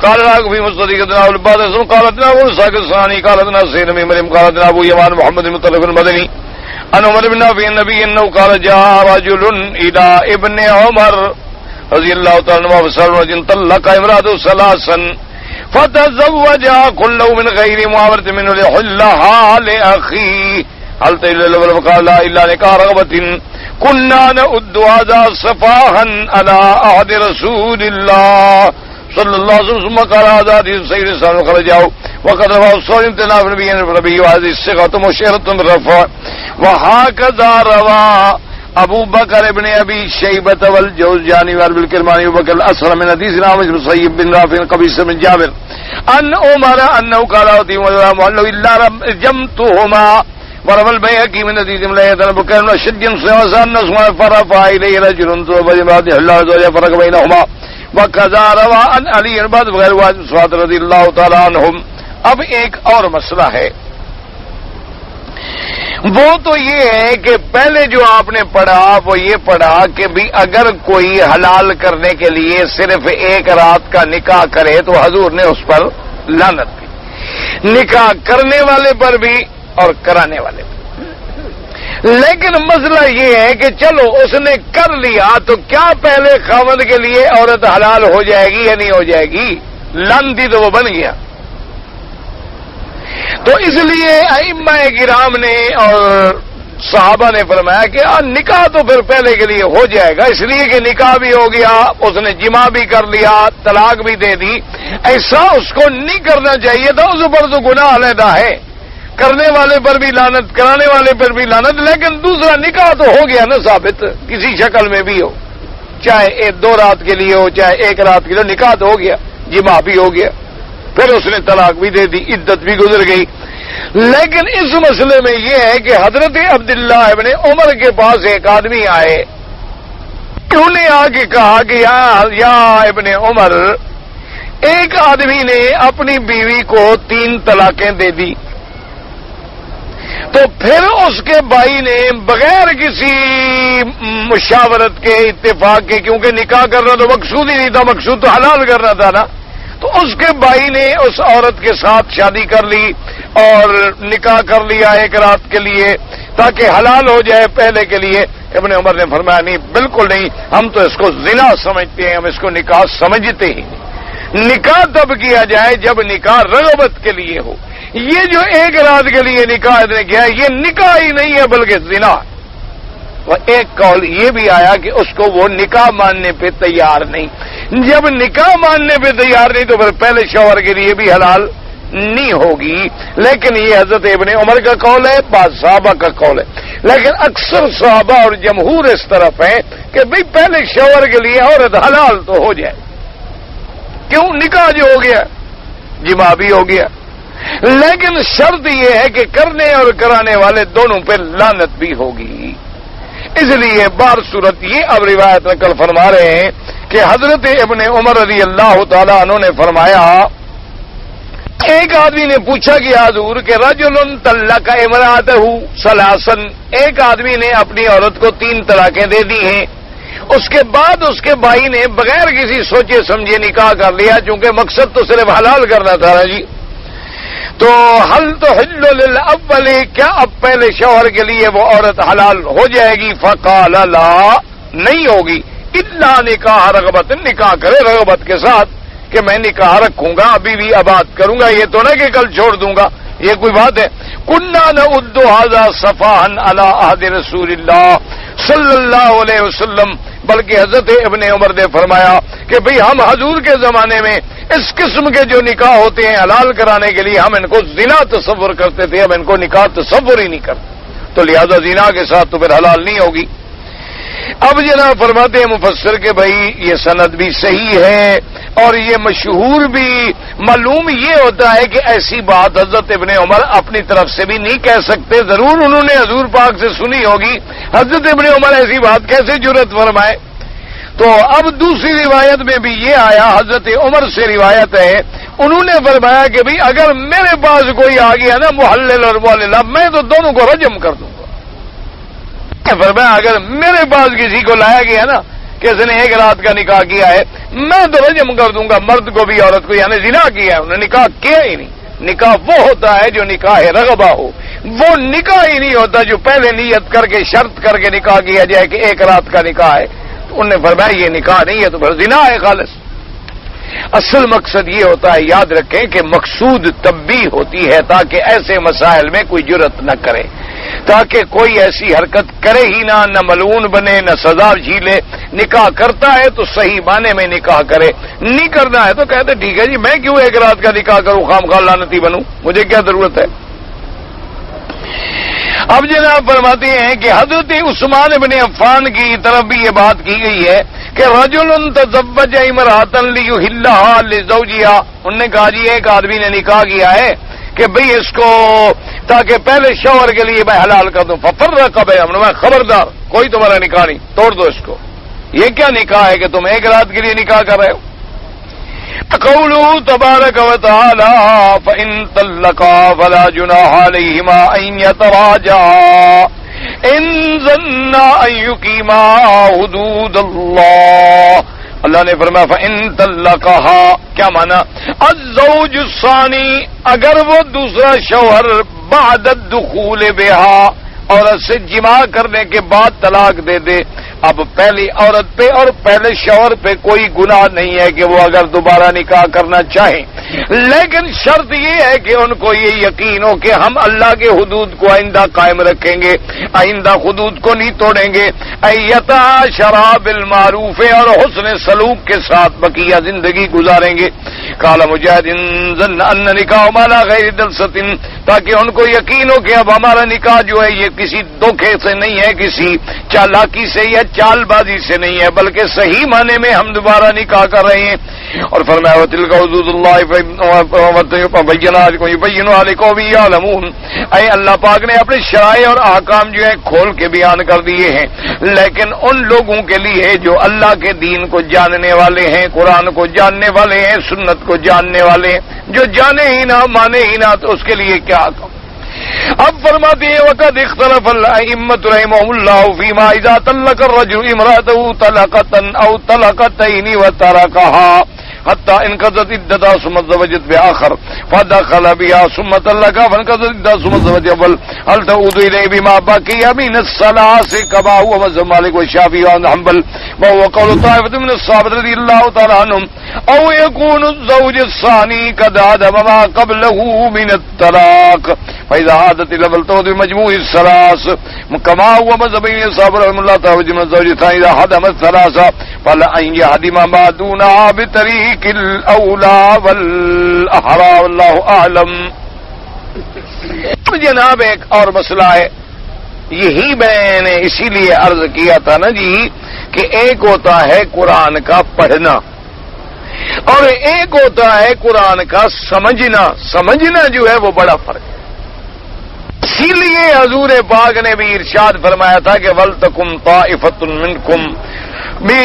قال راغ في مصدقنا والبعض قال ابن ساق الثاني قال ابن سين بن مريم قال ابن ابو يمان محمد المطلب المدني ان عمر بن نافع النبي انه قال جاء رجل الى ابن عمر رضي الله تعالى عنه وسلم رجل طلق امراته ثلاثا فتزوجها كله من غير معاورة منه لحلها لأخيه هل تإلا له فقال لا إلا نكاح رغبة كنا نؤد هذا صفاحا على عهد رسول الله صلى الله عليه وسلم. ثم قال هذا حديث سيد الإسلام خرجه وقد رواه الصحيح امتناع النبي النبي وهذه الصيغة مشيرة بالرفع. وهكذا روى ابو بکر ابن ابی شیبۃ والجوزجانی والکرمانی وبکر الاسر من حدیث نامہ مسیب بن رافع قبیص بن جابر ان عمر انه قال اوتي ولا محل الا جمتهما. وروى البيهقي من حديث لا بكر بن شج سواسان نسمع فرفع اليه رجل فبجماعه الله زوجه فرق بينهما. وكذا روى عن علي بعد غير واحد رضي الله تعالى عنهم. اب ایک اور مسئلہ ہے, وہ تو یہ ہے کہ پہلے جو آپ نے پڑھا وہ یہ پڑھا کہ بھی اگر کوئی حلال کرنے کے لیے صرف 1 رات کا نکاح کرے تو حضور نے اس پر لعنت بھی، نکاح کرنے والے پر بھی اور کرانے والے پر۔ لیکن مسئلہ یہ ہے کہ چلو اس نے کر لیا تو کیا پہلے خاوند کے لیے عورت حلال ہو جائے گی یا نہیں ہو جائے گی؟ لعنتی تو وہ بن گیا۔ تو اس لیے ائمہ کرام نے اور صحابہ نے فرمایا کہ نکاح تو پھر پہلے کے لیے ہو جائے گا، اس لیے کہ نکاح بھی ہو گیا، اس نے جمع بھی کر لیا، طلاق بھی دے دی، ایسا اس کو نہیں کرنا چاہیے تھا، اس پر تو گناہ علیحدہ ہے، کرنے والے پر بھی لعنت، کرانے والے پر بھی لعنت، لیکن دوسرا نکاح تو ہو گیا نا ثابت، کسی شکل میں بھی ہو، چاہے 2 رات کے لیے ہو چاہے 1 رات کے لیے، نکاح تو ہو گیا، جمع بھی ہو گیا، پھر اس نے طلاق بھی دے دی، عدت بھی گزر گئی۔ لیکن اس مسئلے میں یہ ہے کہ حضرت عبداللہ ابن عمر کے پاس ایک آدمی آئے، انہوں نے آ کے کہا کہ یا ابن عمر، ایک آدمی نے اپنی بیوی کو 3 طلاقیں دے دی، تو پھر اس کے بھائی نے بغیر کسی مشاورت کے، اتفاق کے، کیونکہ نکاح کرنا تو مقصود ہی نہیں تھا، مقصود تو حلال کرنا تھا نا، تو اس کے بھائی نے اس عورت کے ساتھ شادی کر لی اور نکاح کر لیا 1 رات کے لیے تاکہ حلال ہو جائے پہلے کے لیے۔ ابن عمر نے فرمایا نہیں، بالکل نہیں، ہم تو اس کو زنا سمجھتے ہیں، ہم اس کو نکاح سمجھتے ہی نہیں۔ نکاح تب کیا جائے جب نکاح رغبت کے لیے ہو، یہ جو 1 رات کے لیے نکاح نے کیا یہ نکاح ہی نہیں ہے بلکہ زنا۔ اور ایک قول یہ بھی آیا کہ اس کو وہ نکاح ماننے پہ تیار نہیں، جب نکاح ماننے پہ تیار نہیں تو پھر پہلے شوہر کے لیے بھی حلال نہیں ہوگی۔ لیکن یہ حضرت ابن عمر کا قول ہے، بعض صحابہ کا قول ہے، لیکن اکثر صحابہ اور جمہور اس طرف ہے کہ بھئی پہلے شوہر کے لیے عورت حلال تو ہو جائے، کیوں؟ نکاح جو ہو گیا، جمع بھی ہو گیا، لیکن شرط یہ ہے کہ کرنے اور کرانے والے دونوں پہ لعنت بھی ہوگی۔ اس لیے بار صورت یہ اب روایت نقل فرما رہے ہیں کہ حضرت ابن عمر رضی اللہ تعالیٰ عنہ نے فرمایا، ایک آدمی نے پوچھا کہ حضور کہ رجل طلق امرأتہ ثلاثا، ایک آدمی نے اپنی عورت کو 3 طلاقیں دے دی ہیں، اس کے بعد اس کے بھائی نے بغیر کسی سوچے سمجھے نکاح کر لیا، چونکہ مقصد تو صرف حلال کرنا تھا نا جی، تو حل تحل للاول، کیا اب پہلے شوہر کے لیے وہ عورت حلال ہو جائے گی؟ فقال لا، نہیں ہوگی، الا نکاح رغبت، نکاح کرے رغبت کے ساتھ کہ میں نکاح رکھوں گا، ابھی بھی آباد کروں گا، یہ تو نہ کہ کل چھوڑ دوں گا، یہ کوئی بات ہے؟ کنا نعد ھذا صفاحا علی عہد رسول اللہ صلی اللہ علیہ وسلم، بلکہ حضرت ابن عمر نے فرمایا کہ بھئی ہم حضور کے زمانے میں اس قسم کے جو نکاح ہوتے ہیں حلال کرانے کے لیے ہم ان کو زنا تصور کرتے تھے، ہم ان کو نکاح تصور ہی نہیں کرتے، تو لہذا زنا کے ساتھ تو پھر حلال نہیں ہوگی۔ اب جناب فرماتے ہیں مفسر کہ بھئی یہ سند بھی صحیح ہے اور یہ مشہور بھی، معلوم یہ ہوتا ہے کہ ایسی بات حضرت ابن عمر اپنی طرف سے بھی نہیں کہہ سکتے، ضرور انہوں نے حضور پاک سے سنی ہوگی، حضرت ابن عمر ایسی بات کیسے جرأت فرمائے؟ تو اب دوسری روایت میں بھی یہ آیا، حضرت عمر سے روایت ہے، انہوں نے فرمایا کہ بھئی اگر میرے پاس کوئی آ گیا نا محلل اور معلل، میں تو دونوں کو رجم کر دوں گا۔ فرمایا اگر میرے پاس کسی کو لایا گیا نا کہ اس نے 1 رات کا نکاح کیا ہے، میں تو رجم کر دوں گا، مرد کو بھی عورت کو، یعنی زنا کیا ہے، انہوں نے نکاح کیا ہی نہیں۔ نکاح وہ ہوتا ہے جو نکاح رغبہ ہو، وہ نکاح ہی نہیں ہوتا جو پہلے نیت کر کے شرط کر کے نکاح کیا جائے کہ 1 رات کا نکاح ہے، تو انہوں نے فرمایا یہ نکاح نہیں ہے تو پھر زنا ہے خالص۔ اصل مقصد یہ ہوتا ہے، یاد رکھیں کہ مقصود تنبیہ ہوتی ہے تاکہ ایسے مسائل میں کوئی جرأت نہ کرے، تاکہ کوئی ایسی حرکت کرے ہی نہ ملعون بنے، نہ سزا جھیلے۔ نکاح کرتا ہے تو صحیح معنی میں نکاح کرے، نہیں کرنا ہے تو کہتے ٹھیک ہے جی میں کیوں 1 رات کا نکاح کروں، خام خواہ لعنتی بنوں، مجھے کیا ضرورت ہے۔ اب جناب فرماتے ہیں کہ حضرت عثمان بن عفان کی طرف بھی یہ بات کی گئی ہے کہ رجل تزوج امرأۃ لیحلھا لزوجھا، انہوں نے کہا جی ایک آدمی نے نکاح کیا ہے کہ بھئی اس کو تاکہ پہلے شوہر کے لیے میں حلال کر دوں، ففرق بینہما، میں خبردار کوئی تمہارا نکاح نہیں، توڑ دو اس کو، یہ کیا نکاح ہے کہ تم 1 رات کے لیے نکاح کر رہے ہو؟ قوله تبارک وتعالی فإن طلقا فلا جناح علیہما ان یتراجعا ان ظنا ان یقیما حدود اللہ اللہ نے فرمایا فَإِن طَلَّقَهَا، کیا مانا؟ الزوج الثانی، اگر وہ دوسرا شوہر بعد الدخول بها، عورت سے جماع کرنے کے بعد طلاق دے دے، اب پہلی عورت پہ اور پہلے شوہر پہ کوئی گناہ نہیں ہے کہ وہ اگر دوبارہ نکاح کرنا چاہیں، لیکن شرط یہ ہے کہ ان کو یہ یقین ہو کہ ہم اللہ کے حدود کو آئندہ قائم رکھیں گے، آئندہ حدود کو نہیں توڑیں گے، ایتعاشرا بالمعروف، اور حسن سلوک کے ساتھ بقیہ زندگی گزاریں گے۔ قال مجاہد ظن ان نکاح مالا غیر دلست، تاکہ ان کو یقین ہو کہ اب ہمارا نکاح جو ہے یہ کسی دھوکے سے نہیں ہے، کسی چالاکی سے یا چال بازی سے نہیں ہے، بلکہ صحیح معنی میں ہم دوبارہ نکاح کر رہے ہیں۔ اور فرمایا وَتِلْكَ حُدُودُ اللَّهِ يُبَيِّنُهَا لِقَوْمٍ يَعْلَمُونَ، اے اللہ پاک نے اپنے شرائع اور احکام جو ہے کھول کے بیان کر دیے ہیں، لیکن ان لوگوں کے لیے جو اللہ کے دین کو جاننے والے ہیں، قرآن کو جاننے والے ہیں، سنت کو جاننے والے ہیں، جو جانے ہی نہ مانے ہی نہ تو اس کے لیے کیا حکم۔ اب فرماتے ہیں وقد اختلف الائمۃ رحمهم اللہ فیما اذا طلق الرجل امرأته طلقة او طلقتين وتركها حتى انقضت عدتها ثم تزوجت بآخر فدخل بها ثم طلقها فانقضت عدتها ثم تزوج اول، هل تعود اليه بما بقي من الثلاث كما هو مذهب مالك والشافعي وحنبل وهو قول طائفة من الصحابة رضي الله تعالى عنهم، او يكون الزوج الثاني قد عدم ما قبله من الطلاق فإذا عادت إلى بلطوط مجموع الثلاث كما هو مذهب الصحابة رحمه الله تعالى من الزوج الثاني إذا عدم الثلاثة فلأن يهدم ما دونها بطريق الأولى والأحرى والله أعلم۔ جناب ایک اور مسئلہ ہے، یہی میں نے اسی لیے عرض کیا تھا نا جی کہ ایک ہوتا ہے قرآن کا پڑھنا اور ایک ہوتا ہے قرآن کا سمجھنا۔ سمجھنا جو ہے وہ بڑا فرق ہے، اسی لیے حضور پاک نے بھی ارشاد فرمایا تھا کہ وَلْتَكُمْ طَائِفَةٌ مِّنْكُمْ، بھی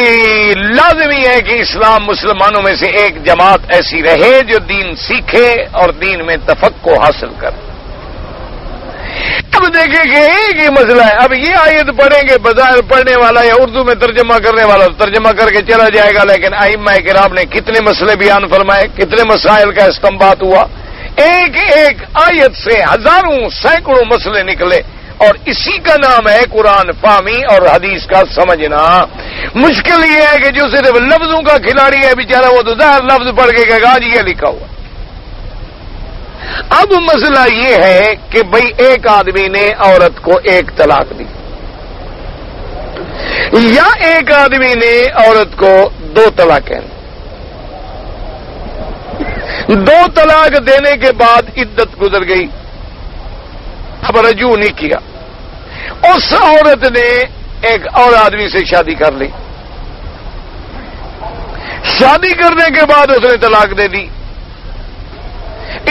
لازمی ہے کہ اسلام مسلمانوں میں سے ایک جماعت ایسی رہے جو دین سیکھے اور دین میں تفقہ حاصل کرے۔ اب دیکھیں کہ ایک ہی مسئلہ ہے، اب یہ آیت پڑھیں گے بظاہر پڑھنے والا یا اردو میں ترجمہ کرنے والا ترجمہ کر کے چلا جائے گا، لیکن ائمہ کرام نے کتنے مسئلے بیان فرمائے، کتنے مسائل کا استنباط ہوا، ایک ایک آیت سے ہزاروں سینکڑوں مسئلے نکلے، اور اسی کا نام ہے قرآن فہمی اور حدیث کا سمجھنا۔ مشکل یہ ہے کہ جو صرف لفظوں کا کھلاڑی ہے بیچارہ، وہ تو ظاہر لفظ پڑھ کے کہے گا جی یہ لکھا ہوا۔ اب مسئلہ یہ ہے کہ بھئی ایک آدمی نے عورت کو ایک طلاق دی یا ایک آدمی نے عورت کو دو طلاقیں دی، دو طلاق دینے کے بعد عدت گزر گئی، اب رجوع نہیں کیا، اس عورت نے ایک اور آدمی سے شادی کر لی، شادی کرنے کے بعد اس نے طلاق دے دی،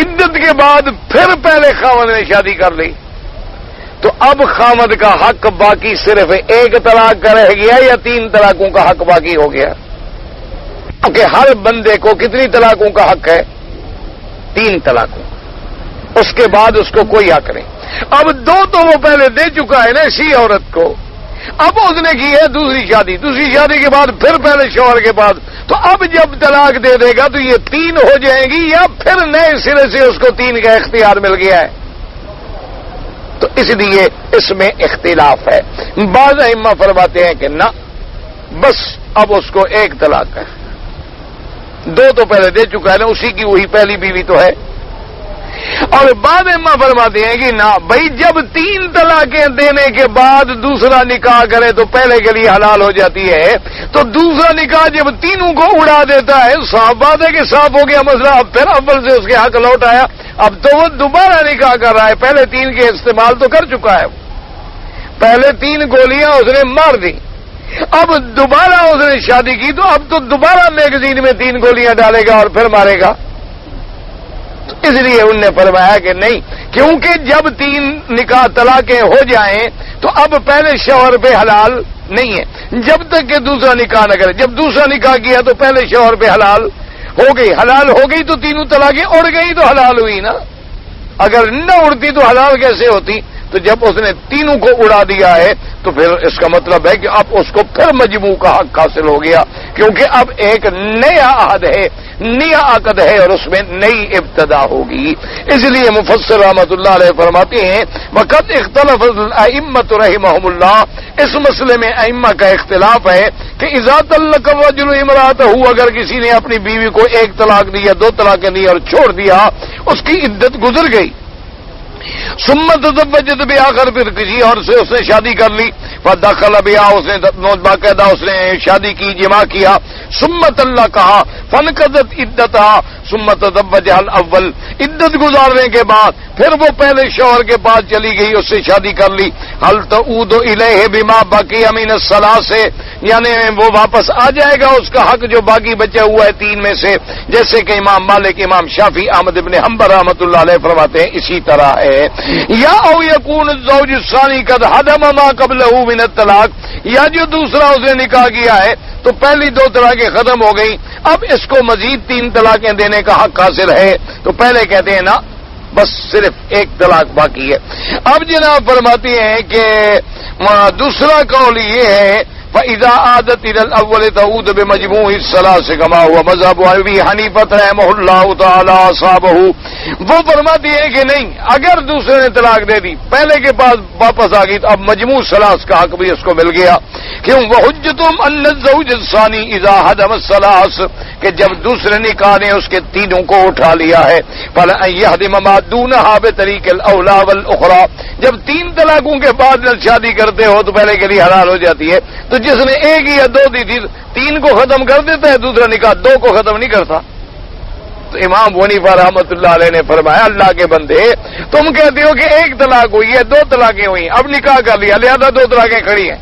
عدت کے بعد پھر پہلے خاوند نے شادی کر لی، تو اب خاوند کا حق باقی صرف ایک طلاق کا رہ گیا یا تین طلاقوں کا حق باقی ہو گیا؟ کیونکہ ہر بندے کو کتنی طلاقوں کا حق ہے؟ 3 طلاقوں، اس کے بعد اس کو کوئی حق نہیں۔ اب 2 تو وہ پہلے دے چکا ہے نا اسی عورت کو، اب اس نے کی ہے دوسری شادی کے بعد پھر پہلے شوہر کے بعد، تو اب جب طلاق دے دے گا تو یہ 3 ہو جائیں گی یا پھر نئے سرے سے اس کو 3 کا اختیار مل گیا ہے؟ تو اس لیے اس میں اختلاف ہے۔ بعض ائمہ فرماتے ہیں کہ نہ، بس اب اس کو ایک طلاق ہے، 2 تو پہلے دے چکا ہے نا، اسی کی وہی پہلی بیوی تو ہے۔ اور بعد ائمہ فرماتے ہیں کہ نہ بھائی، جب 3 طلاقیں دینے کے بعد دوسرا نکاح کرے تو پہلے کے لیے حلال ہو جاتی ہے، تو دوسرا نکاح جب تینوں کو اڑا دیتا ہے، صاف بات ہے کہ صاف ہو گیا مسئلہ، اب پھر اول سے اس کے حق لوٹ آیا، اب تو وہ دوبارہ نکاح کر رہا ہے، پہلے 3 کے استعمال تو کر چکا ہے، پہلے 3 گولیاں اس نے مار دی، اب دوبارہ اس نے شادی کی تو اب تو دوبارہ میگزین میں 3 گولیاں ڈالے گا اور پھر مارے گا۔ تو اس لیے انہوں نے فرمایا کہ نہیں، کیونکہ جب 3 نکاح طلاقیں ہو جائیں تو اب پہلے شوہر پہ حلال نہیں ہے جب تک کہ دوسرا نکاح نہ کرے، جب دوسرا نکاح کیا تو پہلے شوہر پہ حلال ہو گئی تو 3 طلاقیں اڑ گئی تو حلال ہوئی نا، اگر نہ اڑتی تو حلال کیسے ہوتی؟ تو تو جب اس نے تینوں کو اڑا دیا ہے تو پھر اس کا مطلب ہے کہ اب اس کو پھر مجموع کا حق حاصل ہو گیا، کیونکہ اب ایک نیا عہد ہے، نیا عقد ہے اور اس میں نئی ابتدا ہوگی۔ اس لیے مفسر رحمۃ اللہ علیہ فرماتے ہیں وقت اختلف الائمۃ رحمہم اللہ، اس مسئلے میں ائمہ کا اختلاف ہے کہ اذا طلق الرجل امرأتہ، اگر کسی نے اپنی بیوی کو ایک طلاق دیا، دو طلاقیں دی اور چھوڑ دیا، اس کی عدت گزر گئی، ثم تزوجت بآخر، پھر کسی اور سے اس نے شادی کر لی، فدخل بها، اس نے باقاعدہ اس نے شادی کی، جماع کیا، ثم طلقها فانقضت عدتها ثم تزوجها الاول، عدت گزارنے کے بعد پھر وہ پہلے شوہر کے پاس چلی گئی، اس سے شادی کر لی، هل تعود الیہ بما بقی من الثلاث، یعنی وہ واپس آ جائے گا اس کا حق جو باقی بچا ہوا ہے تین میں سے، جیسے کہ امام مالک، امام شافعی، احمد بن حنبل رحمۃ اللہ علیہ فرماتے ہیں اسی طرح ہے۔ یا او یکون الزوج الثانی قد حدم ما قبلہ من الطلاق، یا جو دوسرا اس نے نکاح کیا ہے تو پہلی دو طلاقیں ختم ہو گئی، اب اس کو مزید تین طلاقیں دینے کا حق حاصل ہے، تو پہلے کہتے ہیں نا بس صرف ایک طلاق باقی ہے۔ اب جناب فرماتی ہیں کہ دوسرا قول یہ ہے فَإِذَا عَادَتْ إِلَى الْأَوَّلِ تَعُودُ بِمَجْمُوعِ الثَّلَاثِ كَمَا هُوَ مَذْهَبُ أَبِي حَنِيفَةَ رَحِمَهُ اللَّهُ تَعَالَىٰ أَصْحَابَهُ، وہ فرماتی ہے کہ نہیں، اگر دوسرے نے طلاق دے دی، پہلے کے پاس واپس آ گئی تو اب مجموع ثلاث کا حق بھی اس کو مل گیا، کیوں وَحُجَّتُهُمْ أَنَّ الزَّوْجَ الثَّانِي إِذَا هَدَمَ الثَّلَاثَ، کہ جب دوسرے نکاح نے اس کے تینوں کو اٹھا لیا ہے، فَلَأَن يَهْدِمَ مَا دُونَهَا بِطَرِيقِ الْأَوْلَىٰ وَالْأُخْرَىٰ، جب تین طلاقوں کے بعد شادی کرتے ہو تو پہلے کے لیے حلال ہو جاتی ہے، تو جس نے ایک یا دو دی تھی تین کو ختم کر دیتا ہے، دوسرا نکاح دو کو ختم نہیں کرتا۔ تو امام حنیفہ رحمۃ اللہ علیہ نے فرمایا اللہ کے بندے، تم کہتے ہو کہ ایک طلاق ہوئی ہے، دو طلاقیں ہوئی، اب نکاح کر لیا، لہذا دو طلاقیں کھڑی ہیں،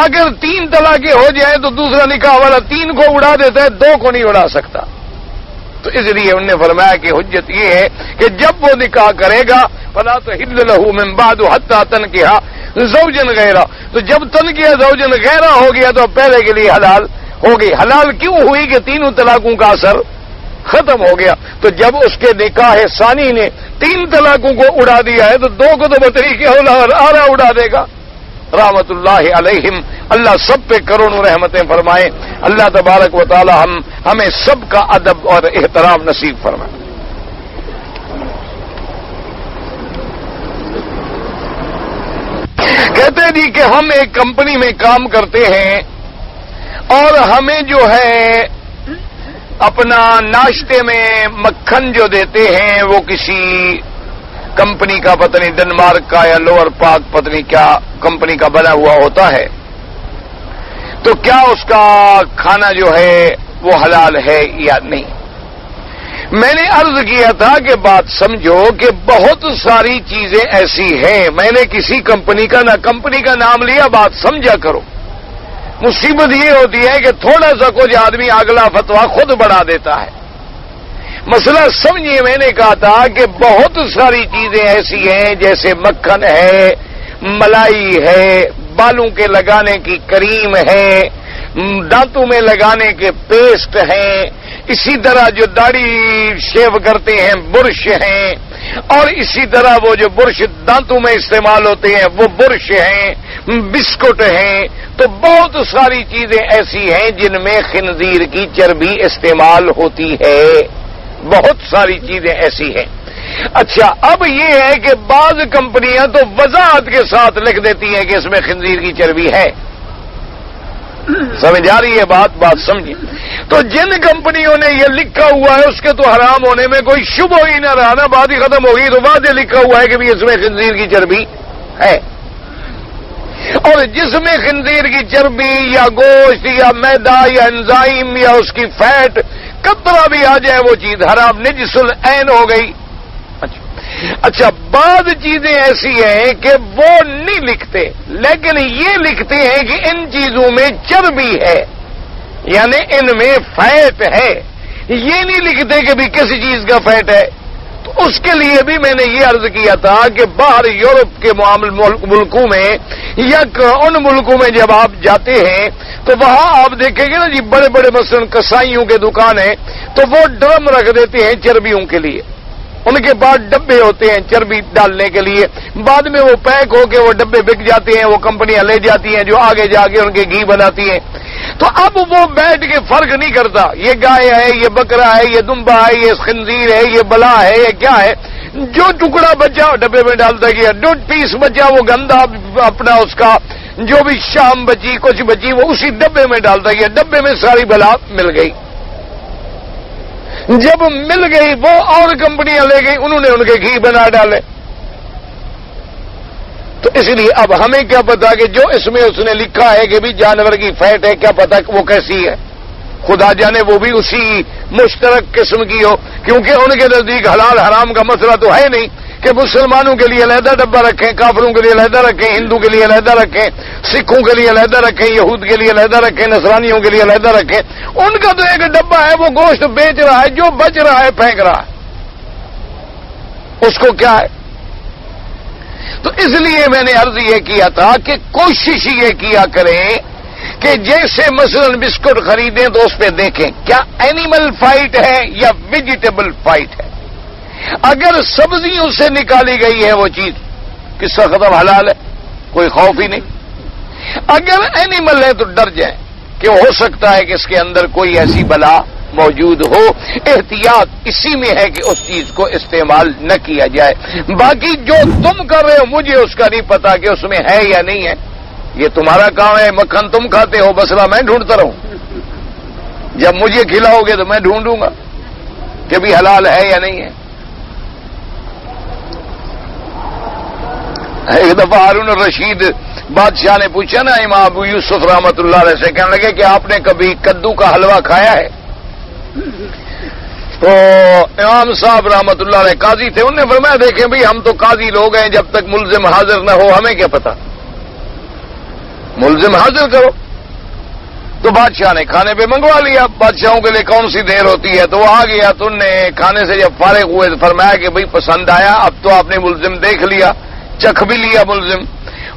اگر تین طلاقیں ہو جائیں تو دوسرا نکاح والا تین کو اڑا دیتا ہے، دو کو نہیں اڑا سکتا۔ تو اس لیے انہوں نے فرمایا کہ حجت یہ ہے کہ جب وہ نکاح کرے گا فلا تحل له من بعد حتى تنكح زوجا غیرہ، تو جب تنکیہ زوجا غیرہ ہو گیا تو پہلے کے لیے حلال ہو گئی۔ حلال کیوں ہوئی کہ تینوں طلاقوں کا اثر ختم ہو گیا، تو جب اس کے نکاح ثانی نے تین طلاقوں کو اڑا دیا ہے تو دو کو تو بطریقے آرا اڑا دے گا۔ رحمت اللہ علیہم، اللہ سب پہ کروڑوں رحمتیں فرمائے، اللہ تبارک و تعالی ہمیں سب کا ادب اور احترام نصیب فرمائے۔ کہتے ہیں جی کہ ہم ایک کمپنی میں کام کرتے ہیں اور ہمیں جو ہے اپنا ناشتے میں مکھن جو دیتے ہیں وہ کسی کمپنی کا پتہ نہیں ڈنمارک کا یا لوور پاک پتہ نہیں کیا کمپنی کا بنا ہوا ہوتا ہے، تو کیا اس کا کھانا جو ہے وہ حلال ہے یا نہیں؟ میں نے عرض کیا تھا کہ بات سمجھو کہ بہت ساری چیزیں ایسی ہیں، میں نے کسی کمپنی کا نام لیا، بات سمجھا کرو۔ مصیبت یہ ہوتی ہے کہ تھوڑا سا کچھ آدمی اگلا فتویٰ خود بڑھا دیتا ہے۔ مسئلہ سمجھیے، میں نے کہا تھا کہ بہت ساری چیزیں ایسی ہیں جیسے مکھن ہے، ملائی ہے، بالوں کے لگانے کی کریم ہے، دانتوں میں لگانے کے پیسٹ ہیں، اسی طرح جو داڑھی شیو کرتے ہیں برش ہیں، اور اسی طرح وہ جو برش دانتوں میں استعمال ہوتے ہیں وہ برش ہیں، بسکٹ ہیں، تو بہت ساری چیزیں ایسی ہیں جن میں خنزیر کی چربی استعمال ہوتی ہے، بہت ساری چیزیں ایسی ہیں۔ اچھا، اب یہ ہے کہ بعض کمپنیاں تو وضاحت کے ساتھ لکھ دیتی ہیں کہ اس میں خنزیر کی چربی ہے، سمجھ آ رہی ہے بات سمجھیں۔ تو جن کمپنیوں نے یہ لکھا ہوا ہے اس کے تو حرام ہونے میں کوئی شبہ ہی نہ رہا نا، بات ہی ختم ہوگی، تو واضح لکھا ہوا ہے کہ بھی اس میں خنزیر کی چربی ہے، اور جس میں خنزیر کی چربی یا گوشت یا میدا یا انزائم یا اس کی فیٹ قطرہ بھی آ جائے وہ چیز حرام، نجس العین ہو گئی۔ اچھا، بعض چیزیں ایسی ہیں کہ وہ نہیں لکھتے، لیکن یہ لکھتے ہیں کہ ان چیزوں میں چربی ہے، یعنی ان میں فیٹ ہے، یہ نہیں لکھتے کہ بھی کس چیز کا فیٹ ہے۔ تو اس کے لیے بھی میں نے یہ عرض کیا تھا کہ باہر یورپ کے ملکوں میں یا ان ملکوں میں جب آپ جاتے ہیں تو وہاں آپ دیکھیں گے نا جی، بڑے بڑے مثلا کسائیوں کے دکان ہیں تو وہ ڈرم رکھ دیتے ہیں چربیوں کے لیے، ان کے پاس ڈبے ہوتے ہیں چربی ڈالنے کے لیے، بعد میں وہ پیک ہو کے وہ ڈبے بک جاتے ہیں، وہ کمپنیاں لے جاتی ہیں جو آگے جا کے ان کے گھی بناتی ہیں۔ تو اب وہ بیٹھ کے فرق نہیں کرتا یہ گائے ہے، یہ بکرا ہے، یہ دمبا ہے، یہ خنزیر ہے، یہ بلا ہے، یہ کیا ہے۔ جو ٹکڑا بچا ڈبے میں ڈالتا گیا، جو پیس بچا وہ گندا اپنا اس کا جو بھی شام بچی کچھ بچی وہ اسی ڈبے میں ڈالتا گیا، ڈبے میں ساری بلا مل گئی۔ جب مل گئی وہ اور کمپنیاں لے گئی، انہوں نے ان کے گھی بنا ڈالے۔ تو اس لیے اب ہمیں کیا پتا کہ جو اس میں اس نے لکھا ہے کہ بھی جانور کی فیٹ ہے، کیا پتا وہ کیسی ہے، خدا جانے وہ بھی اسی مشترک قسم کی ہو، کیونکہ ان کے نزدیک حلال حرام کا مسئلہ تو ہے نہیں کہ مسلمانوں کے لیے علیحدہ ڈبہ رکھیں، کافروں کے لیے علیحدہ رکھیں، ہندو کے لیے علیحدہ رکھیں، سکھوں کے لیے علیحدہ رکھیں، یہود کے لیے علیحدہ رکھیں، نصرانیوں کے لیے علیحدہ رکھیں۔ ان کا تو ایک ڈبہ ہے، وہ گوشت بیچ رہا ہے، جو بچ رہا ہے پھینک رہا ہے، اس کو کیا ہے۔ تو اس لیے میں نے عرض یہ کیا تھا کہ کوشش یہ کیا کریں کہ جیسے مثلا بسکٹ خریدیں تو اس پہ دیکھیں کیا اینیمل فائٹ ہے یا ویجیٹیبل فائٹ ہے۔ اگر سبزیوں سے نکالی گئی ہے وہ چیز کس کا ختم حلال ہے، کوئی خوف ہی نہیں۔ اگر اینیمل ہے تو ڈر جائیں کہ ہو سکتا ہے کہ اس کے اندر کوئی ایسی بلا موجود ہو۔ احتیاط اسی میں ہے کہ اس چیز کو استعمال نہ کیا جائے۔ باقی جو تم کر رہے ہو مجھے اس کا نہیں پتا کہ اس میں ہے یا نہیں ہے، یہ تمہارا کام ہے۔ مکھن تم کھاتے ہو، مسئلہ میں ڈھونڈتا رہوں، جب مجھے کھلاؤ گے تو میں ڈھونڈوں گا کہ بھی حلال ہے یا نہیں ہے۔ ایک دفعہ ہارون الرشید بادشاہ نے پوچھا نا امام ابو یوسف رحمۃ اللہ علیہ سے، کہنے لگے کہ آپ نے کبھی کدو کا حلوہ کھایا ہے؟ تو امام صاحب رحمۃ اللہ علیہ قاضی تھے، انہوں نے فرمایا دیکھیں بھئی ہم تو قاضی لوگ ہیں، جب تک ملزم حاضر نہ ہو ہمیں کیا پتا، ملزم حاضر کرو۔ تو بادشاہ نے کھانے پہ منگوا لیا، بادشاہوں کے لیے کون سی دیر ہوتی ہے، تو وہ آ گیا، تو انہوں نے کھانے سے جب فارغ ہوئے تو فرمایا کہ بھئی پسند آیا، اب تو آپ نے ملزم دیکھ لیا، چکھ بھی لیا ملزم۔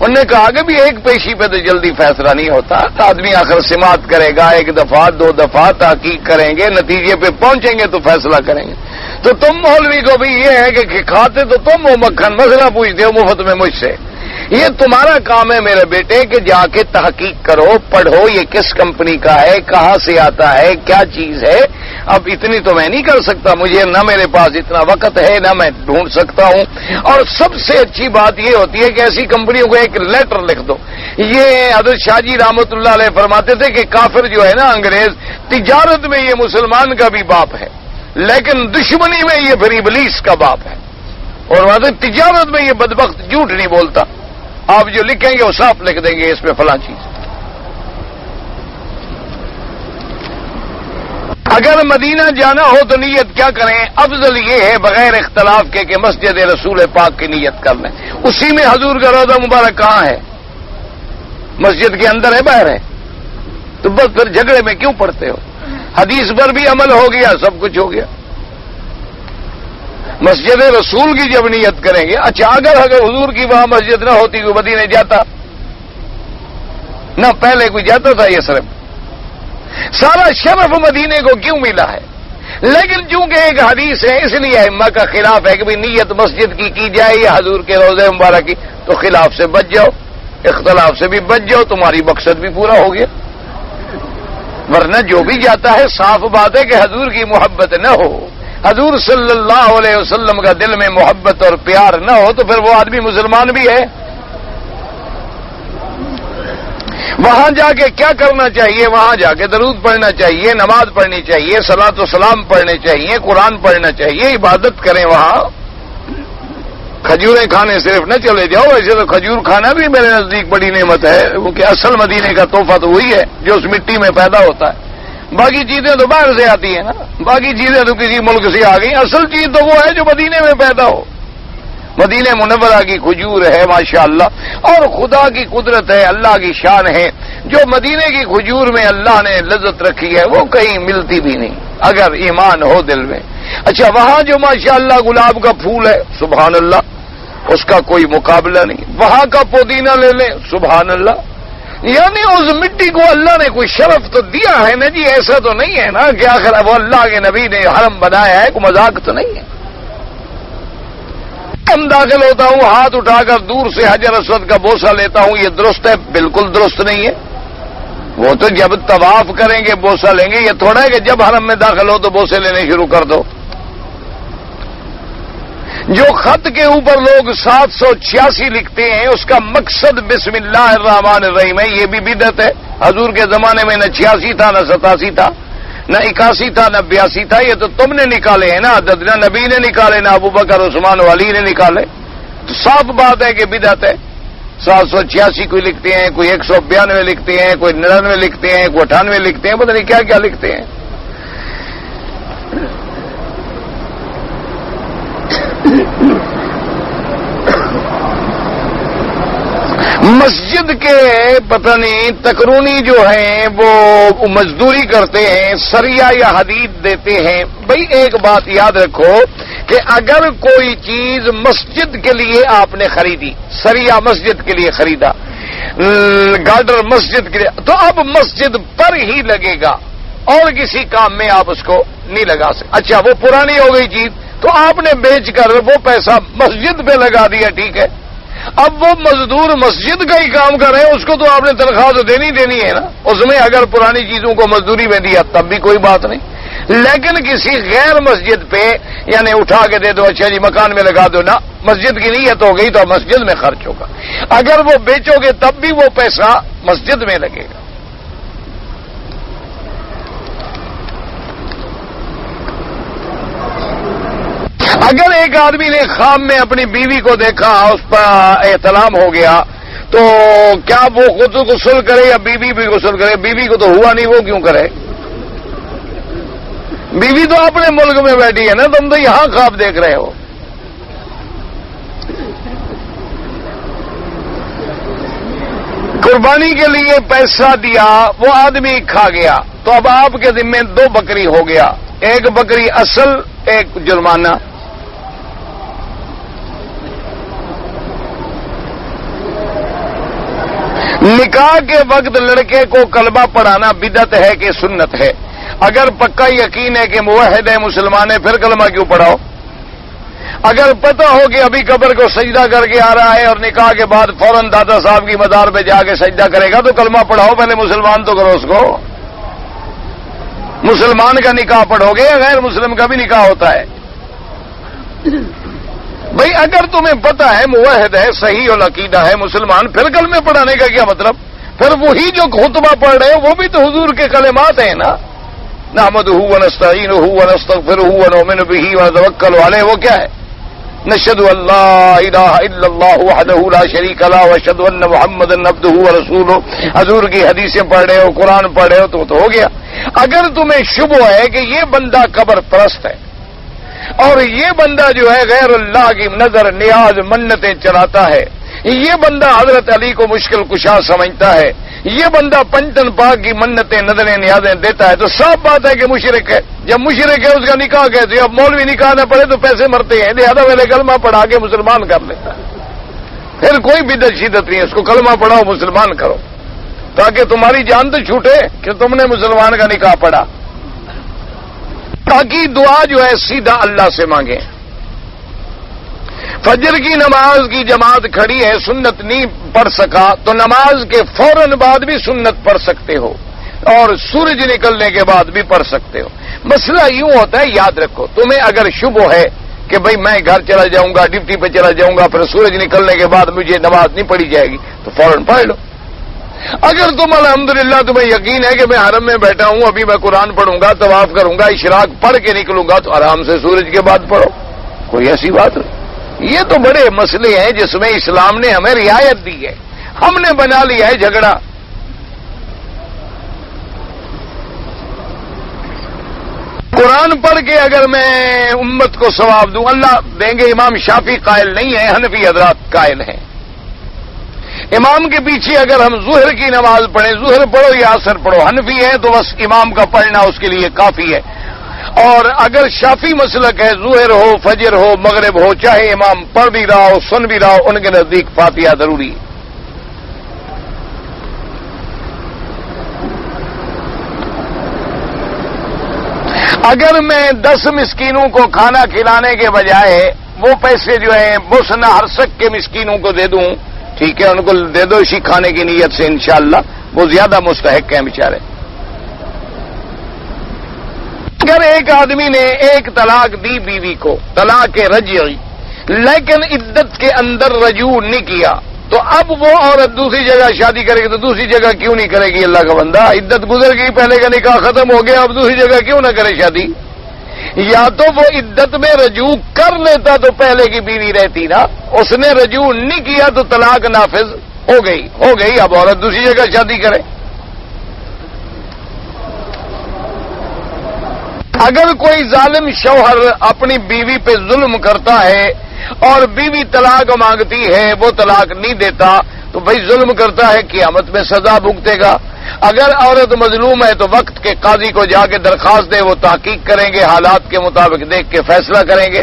انہوں نے کہا کہ بھی ایک پیشی پہ تو جلدی فیصلہ نہیں ہوتا، آدمی آخر سماعت کرے گا، ایک دفعہ دو دفعہ تحقیق کریں گے، نتیجے پہ پہنچیں گے تو فیصلہ کریں گے۔ تو تم مولوی کو بھی یہ ہے کہ کھاتے تو تم ہو مکھن، مسئلہ پوچھتے ہو مفت میں مجھ سے۔ یہ تمہارا کام ہے میرے بیٹے کہ جا کے تحقیق کرو، پڑھو یہ کس کمپنی کا ہے، کہاں سے آتا ہے، کیا چیز ہے۔ اب اتنی تو میں نہیں کر سکتا، مجھے نہ میرے پاس اتنا وقت ہے، نہ میں ڈھونڈ سکتا ہوں۔ اور سب سے اچھی بات یہ ہوتی ہے کہ ایسی کمپنیوں کو ایک لیٹر لکھ دو۔ یہ حضرت شاہ جی رحمۃ اللہ علیہ فرماتے تھے کہ کافر جو ہے نا انگریز، تجارت میں یہ مسلمان کا بھی باپ ہے، لیکن دشمنی میں یہ پھر ابلیس کا باپ ہے۔ اور تجارت میں یہ بدبخت جھوٹ نہیں بولتا، آپ جو لکھیں گے وہ صاف لکھ دیں گے اس میں فلاں چیز۔ اگر مدینہ جانا ہو تو نیت کیا کریں؟ افضل یہ ہے بغیر اختلاف کے کہ مسجد رسول پاک کی نیت کر لیں۔ اسی میں حضور کا روضہ مبارک کہاں ہے؟ مسجد کے اندر ہے باہر ہے؟ تو بس پھر جھگڑے میں کیوں پڑتے ہو؟ حدیث پر بھی عمل ہو گیا، سب کچھ ہو گیا۔ مسجد رسول کی جب نیت کریں گے، اچھا اگر حضور کی وہاں مسجد نہ ہوتی کوئی مدینے جاتا نہ، پہلے کوئی جاتا تھا؟ یہ صرف سارا شرف مدینے کو کیوں ملا ہے؟ لیکن چونکہ ایک حدیث ہے اس لیے ائمہ کا خلاف ہے کہ بھی نیت مسجد کی جائے یا حضور کے روضہ مبارک کی، تو خلاف سے بچ جاؤ، اختلاف سے بھی بچ جاؤ، تمہاری مقصد بھی پورا ہو گیا۔ ورنہ جو بھی جاتا ہے صاف بات ہے کہ حضور کی محبت نہ ہو، حضور صلی اللہ علیہ وسلم کا دل میں محبت اور پیار نہ ہو تو پھر وہ آدمی مسلمان بھی ہے۔ وہاں جا کے کیا کرنا چاہیے؟ وہاں جا کے درود پڑھنا چاہیے، نماز پڑھنی چاہیے، صلاۃ و سلام پڑھنے چاہیے، قرآن پڑھنا چاہیے، عبادت کریں وہاں۔ کھجوریں کھانے صرف نہ چلے جاؤ، ویسے تو کھجور کھانا بھی میرے نزدیک بڑی نعمت ہے، کیونکہ اصل مدینے کا تحفہ تو وہی ہے جو اس مٹی میں پیدا ہوتا ہے۔ باقی چیزیں تو باہر سے آتی ہیں نا، باقی چیزیں تو کسی ملک سے آ گئی، اصل چیز تو وہ ہے جو مدینے میں پیدا ہو۔ مدینہ منورہ کی کھجور ہے ماشاءاللہ، اور خدا کی قدرت ہے، اللہ کی شان ہے، جو مدینے کی کھجور میں اللہ نے لذت رکھی ہے وہ کہیں ملتی بھی نہیں اگر ایمان ہو دل میں۔ اچھا وہاں جو ماشاءاللہ گلاب کا پھول ہے سبحان اللہ، اس کا کوئی مقابلہ نہیں، وہاں کا پودینہ لے لیں سبحان اللہ، یعنی اس مٹی کو اللہ نے کوئی شرف تو دیا ہے نا جی، ایسا تو نہیں ہے نا کہ آخر وہ اللہ کے نبی نے حرم بنایا ہے، کوئی مذاق تو نہیں ہے۔ ہم داخل ہوتا ہوں ہاتھ اٹھا کر دور سے حجر اسود کا بوسہ لیتا ہوں، یہ درست ہے؟ بالکل درست نہیں ہے۔ وہ تو جب طواف کریں گے بوسہ لیں گے، یہ تھوڑا ہے کہ جب حرم میں داخل ہو تو بوسے لینے شروع کر دو۔ جو خط کے اوپر لوگ 786 لکھتے ہیں اس کا مقصد بسم اللہ الرحمن الرحیم ہے، یہ بھی بدعت ہے۔ حضور کے زمانے میں نہ 86 تھا، نہ 87 تھا، نہ 81 تھا، نہ 82 تھا، یہ تو تم نے نکالے ہیں نا، نہ نبی نے نکالے، نہ ابو بکر عثمان و علی نے نکالے، تو صاف بات ہے کہ بدعت ہے۔ 786 کوئی لکھتے ہیں، کوئی 192 لکھتے ہیں، کوئی 99 لکھتے ہیں، کوئی 98 لکھتے ہیں، پتہ نہیں کیا کیا لکھتے ہیں۔ مسجد کے پتہ نہیں تکرونی جو ہیں وہ مزدوری کرتے ہیں، سریا یا حدید دیتے ہیں۔ بھئی ایک بات یاد رکھو کہ اگر کوئی چیز مسجد کے لیے آپ نے خریدی، سریا مسجد کے لیے خریدا، گارڈر مسجد کے لیے، تو اب مسجد پر ہی لگے گا اور کسی کام میں آپ اس کو نہیں لگا سکتے۔ اچھا وہ پرانی ہو گئی چیز تو آپ نے بیچ کر وہ پیسہ مسجد پہ لگا دیا، ٹھیک ہے۔ اب وہ مزدور مسجد کا ہی کام کر رہے ہیں، اس کو تو آپ نے تنخواہ تو دینی ہے نا۔ اس میں اگر پرانی چیزوں کو مزدوری میں دیا تب بھی کوئی بات نہیں، لیکن کسی غیر مسجد پہ یعنی اٹھا کے دے دو، اچھا جی مکان میں لگا دو، نا مسجد کی نیت ہو گئی تو مسجد میں خرچ ہوگا۔ اگر وہ بیچو گے تب بھی وہ پیسہ مسجد میں لگے گا۔ اگر ایک آدمی نے خواب میں اپنی بیوی کو دیکھا، اس پر احتلام ہو گیا، تو کیا وہ خود غسل کرے یا بیوی بھی غسل کرے؟ بیوی کو تو ہوا نہیں، وہ کیوں کرے؟ بیوی تو اپنے ملک میں بیٹھی ہے نا، تم تو یہاں خواب دیکھ رہے ہو۔ قربانی کے لیے پیسہ دیا، وہ آدمی کھا گیا، تو اب آپ کے ذمہ 2 بکری ہو گیا، ایک بکری اصل، ایک جرمانہ۔ نکاح کے وقت لڑکے کو کلمہ پڑھانا بدعت ہے کہ سنت ہے؟ اگر پکا یقین ہے کہ موحد ہے، مسلمان ہے، پھر کلمہ کیوں پڑھاؤ؟ اگر پتہ ہو کہ ابھی قبر کو سجدہ کر کے آ رہا ہے اور نکاح کے بعد فوراً دادا صاحب کی مزار پہ جا کے سجدہ کرے گا تو کلمہ پڑھاؤ، پہلے مسلمان تو کرو اس کو۔ مسلمان کا نکاح پڑھو گے، غیر مسلم کا بھی نکاح ہوتا ہے۔ بھئی اگر تمہیں پتہ ہے موحد ہے، صحیح العقیدہ ہے، مسلمان، پھر کلمے پڑھانے کا کیا مطلب؟ پھر وہی جو خطبہ پڑھ رہے ہو وہ بھی تو حضور کے کلمات ہیں نا، نحمدہ ونستعینہ ونستغفرہ ونؤمن بہ ونتوکل علیہ، وہ کیا ہے؟ نشہد ان لا الہ الا اللہ وحدہ لا شریک لہ واشہد ان محمدا عبدہ ورسولہ۔ حضور کی حدیثیں پڑھ رہے ہو، قرآن پڑھ رہے ہو تو ہو گیا۔ اگر تمہیں شبہ ہے کہ یہ بندہ قبر پرست ہے اور یہ بندہ جو ہے غیر اللہ کی نظر نیاز منتیں چلاتا ہے، یہ بندہ حضرت علی کو مشکل کشا سمجھتا ہے، یہ بندہ پنجتن پاک کی منتیں نظریں نیازیں دیتا ہے، تو صاف بات ہے کہ مشرک ہے۔ جب مشرک ہے اس کا نکاح کیسے؟ اب مولوی نکاح نہ پڑھے تو پیسے مرتے ہیں، لہذا پہلے کلمہ پڑھا کے مسلمان کر لیتا ہے، پھر کوئی بدعت شدت نہیں ہے، اس کو کلمہ پڑھاؤ، مسلمان کرو، تاکہ تمہاری جان تو چھوٹے کہ تم نے مسلمان کا نکاح پڑھا۔ باقی دعا جو ہے سیدھا اللہ سے مانگیں۔ فجر کی نماز کی جماعت کھڑی ہے، سنت نہیں پڑھ سکا تو نماز کے فوراً بعد بھی سنت پڑھ سکتے ہو اور سورج نکلنے کے بعد بھی پڑھ سکتے ہو۔ مسئلہ یوں ہوتا ہے، یاد رکھو، تمہیں اگر شبہ ہے کہ بھئی میں گھر چلا جاؤں گا، ڈیوٹی پہ چلا جاؤں گا، پھر سورج نکلنے کے بعد مجھے نماز نہیں پڑھی جائے گی تو فوراً پڑھ لو۔ اگر تم الحمدللہ تمہیں یقین ہے کہ میں حرم میں بیٹھا ہوں، ابھی میں قرآن پڑھوں گا، طواف کروں گا، اشراق پڑھ کے نکلوں گا، تو آرام سے سورج کے بعد پڑھو، کوئی ایسی بات نہیں۔ یہ تو بڑے مسئلے ہیں جس میں اسلام نے ہمیں رعایت دی ہے، ہم نے بنا لیا ہے جھگڑا۔ قرآن پڑھ کے اگر میں امت کو ثواب دوں، اللہ دیں گے۔ امام شافعی قائل نہیں ہے، حنفی حضرات قائل ہیں۔ امام کے پیچھے اگر ہم ظہر کی نماز پڑھیں، ظہر پڑھو یا عصر پڑھو، حنفی ہے تو بس امام کا پڑھنا اس کے لیے کافی ہے۔ اور اگر شافعی مسلک ہے، ظہر ہو، فجر ہو، مغرب ہو، چاہے امام پڑھ بھی رہا ہو، سن بھی رہا ہو، ان کے نزدیک فاتحہ ضروری ہے۔ اگر میں 10 مسکینوں کو کھانا کھلانے کے بجائے وہ پیسے جو ہیں بوسنا ہرسک کے مسکینوں کو دے دوں، ٹھیک ہے، ان کو دے دو اسی کھانے کی نیت سے انشاءاللہ، وہ زیادہ مستحق ہیں بیچارے۔ اگر ایک آدمی نے ایک طلاق دی بیوی کو، طلاق رجعی، لیکن عدت کے اندر رجوع نہیں کیا، تو اب وہ عورت دوسری جگہ شادی کرے گی تو دوسری جگہ کیوں نہیں کرے گی؟ اللہ کا بندہ، عدت گزر گئی، پہلے کا نکاح ختم ہو گیا، اب دوسری جگہ کیوں نہ کرے شادی؟ یا تو وہ عدت میں رجوع کر لیتا تو پہلے کی بیوی رہتی نا، اس نے رجوع نہیں کیا تو طلاق نافذ ہو گئی، اب عورت دوسری جگہ شادی کرے۔ اگر کوئی ظالم شوہر اپنی بیوی پہ ظلم کرتا ہے اور بیوی طلاق مانگتی ہے، وہ طلاق نہیں دیتا، تو بھائی ظلم کرتا ہے، قیامت میں سزا بھگتے گا۔ اگر عورت مظلوم ہے تو وقت کے قاضی کو جا کے درخواست دے، وہ تحقیق کریں گے، حالات کے مطابق دیکھ کے فیصلہ کریں گے۔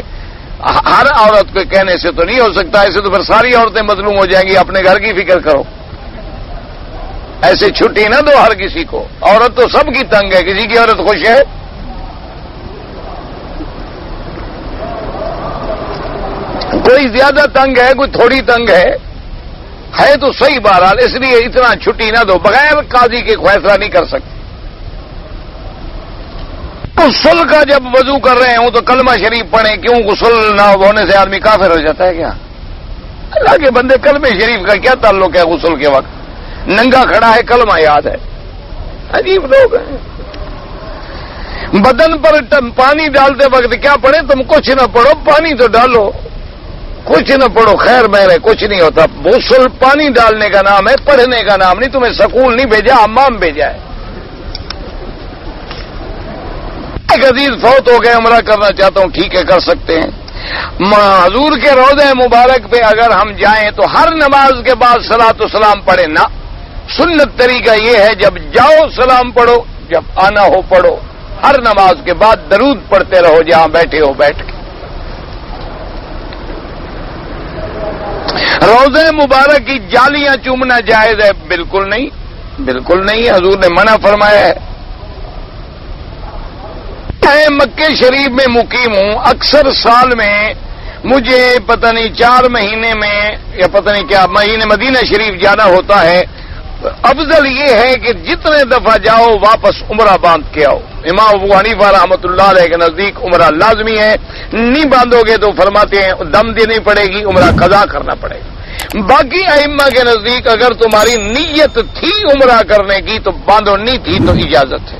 ہر عورت کو کہنے سے تو نہیں ہو سکتا، ایسے تو پھر ساری عورتیں مظلوم ہو جائیں گی۔ اپنے گھر کی فکر کرو، ایسے چھٹی نہ دو ہر کسی کو۔ عورت تو سب کی تنگ ہے، کسی کی عورت خوش ہے؟ کوئی زیادہ تنگ ہے، کوئی تھوڑی تنگ ہے تو صحیح، بہرحال اس لیے اتنا چھٹی نہ دو، بغیر قاضی کے فیصلہ نہیں کر سکتے۔ غسل کا جب وضو کر رہے ہوں تو کلمہ شریف پڑھیں، کیوں؟ غسل نہ ہونے سے آدمی کافر ہو جاتا ہے کیا؟ اللہ کے بندے، کلمہ شریف کا کیا تعلق ہے غسل کے وقت؟ ننگا کھڑا ہے، کلمہ یاد ہے، عجیب لوگ ہیں۔ بدن پر پانی ڈالتے وقت کیا پڑھیں؟ تم کچھ نہ پڑھو، پانی تو ڈالو، کچھ نہ پڑھو، خیر میرے کچھ نہیں ہوتا۔ غسل پانی ڈالنے کا نام ہے، پڑھنے کا نام نہیں۔ تمہیں سکول نہیں بھیجا، حمام بھیجا ہے۔ ایک عزیز فوت ہو گئے، عمرہ کرنا چاہتا ہوں، ٹھیک ہے کر سکتے ہیں۔ حضور کے روضہ مبارک پہ اگر ہم جائیں تو ہر نماز کے بعد صلاۃ و سلام پڑھیں نہ، سنت طریقہ یہ ہے جب جاؤ سلام پڑھو، جب آنا ہو پڑھو، ہر نماز کے بعد درود پڑھتے رہو جہاں بیٹھے ہو بیٹھ کے۔ روضہ مبارک کی جالیاں چومنا جائز ہے؟ بالکل نہیں، بالکل نہیں، حضور نے منع فرمایا ہے۔ میں مکہ شریف میں مقیم ہوں، اکثر سال میں مجھے پتہ نہیں 4 مہینے میں یا پتہ نہیں کیا مہینے مدینہ شریف جانا ہوتا ہے۔ افضل یہ ہے کہ جتنے دفعہ جاؤ واپس عمرہ باندھ کے آؤ۔ امام ابو حنیفہ رحمۃ اللہ علیہ کے نزدیک عمرہ لازمی ہے، نہیں باندھو گے تو فرماتے ہیں دم دینی پڑے گی، عمرہ قضا کرنا پڑے گا۔ باقی ائمہ کے نزدیک اگر تمہاری نیت تھی عمرہ کرنے کی تو باندھو، نہیں تھی تو اجازت ہے۔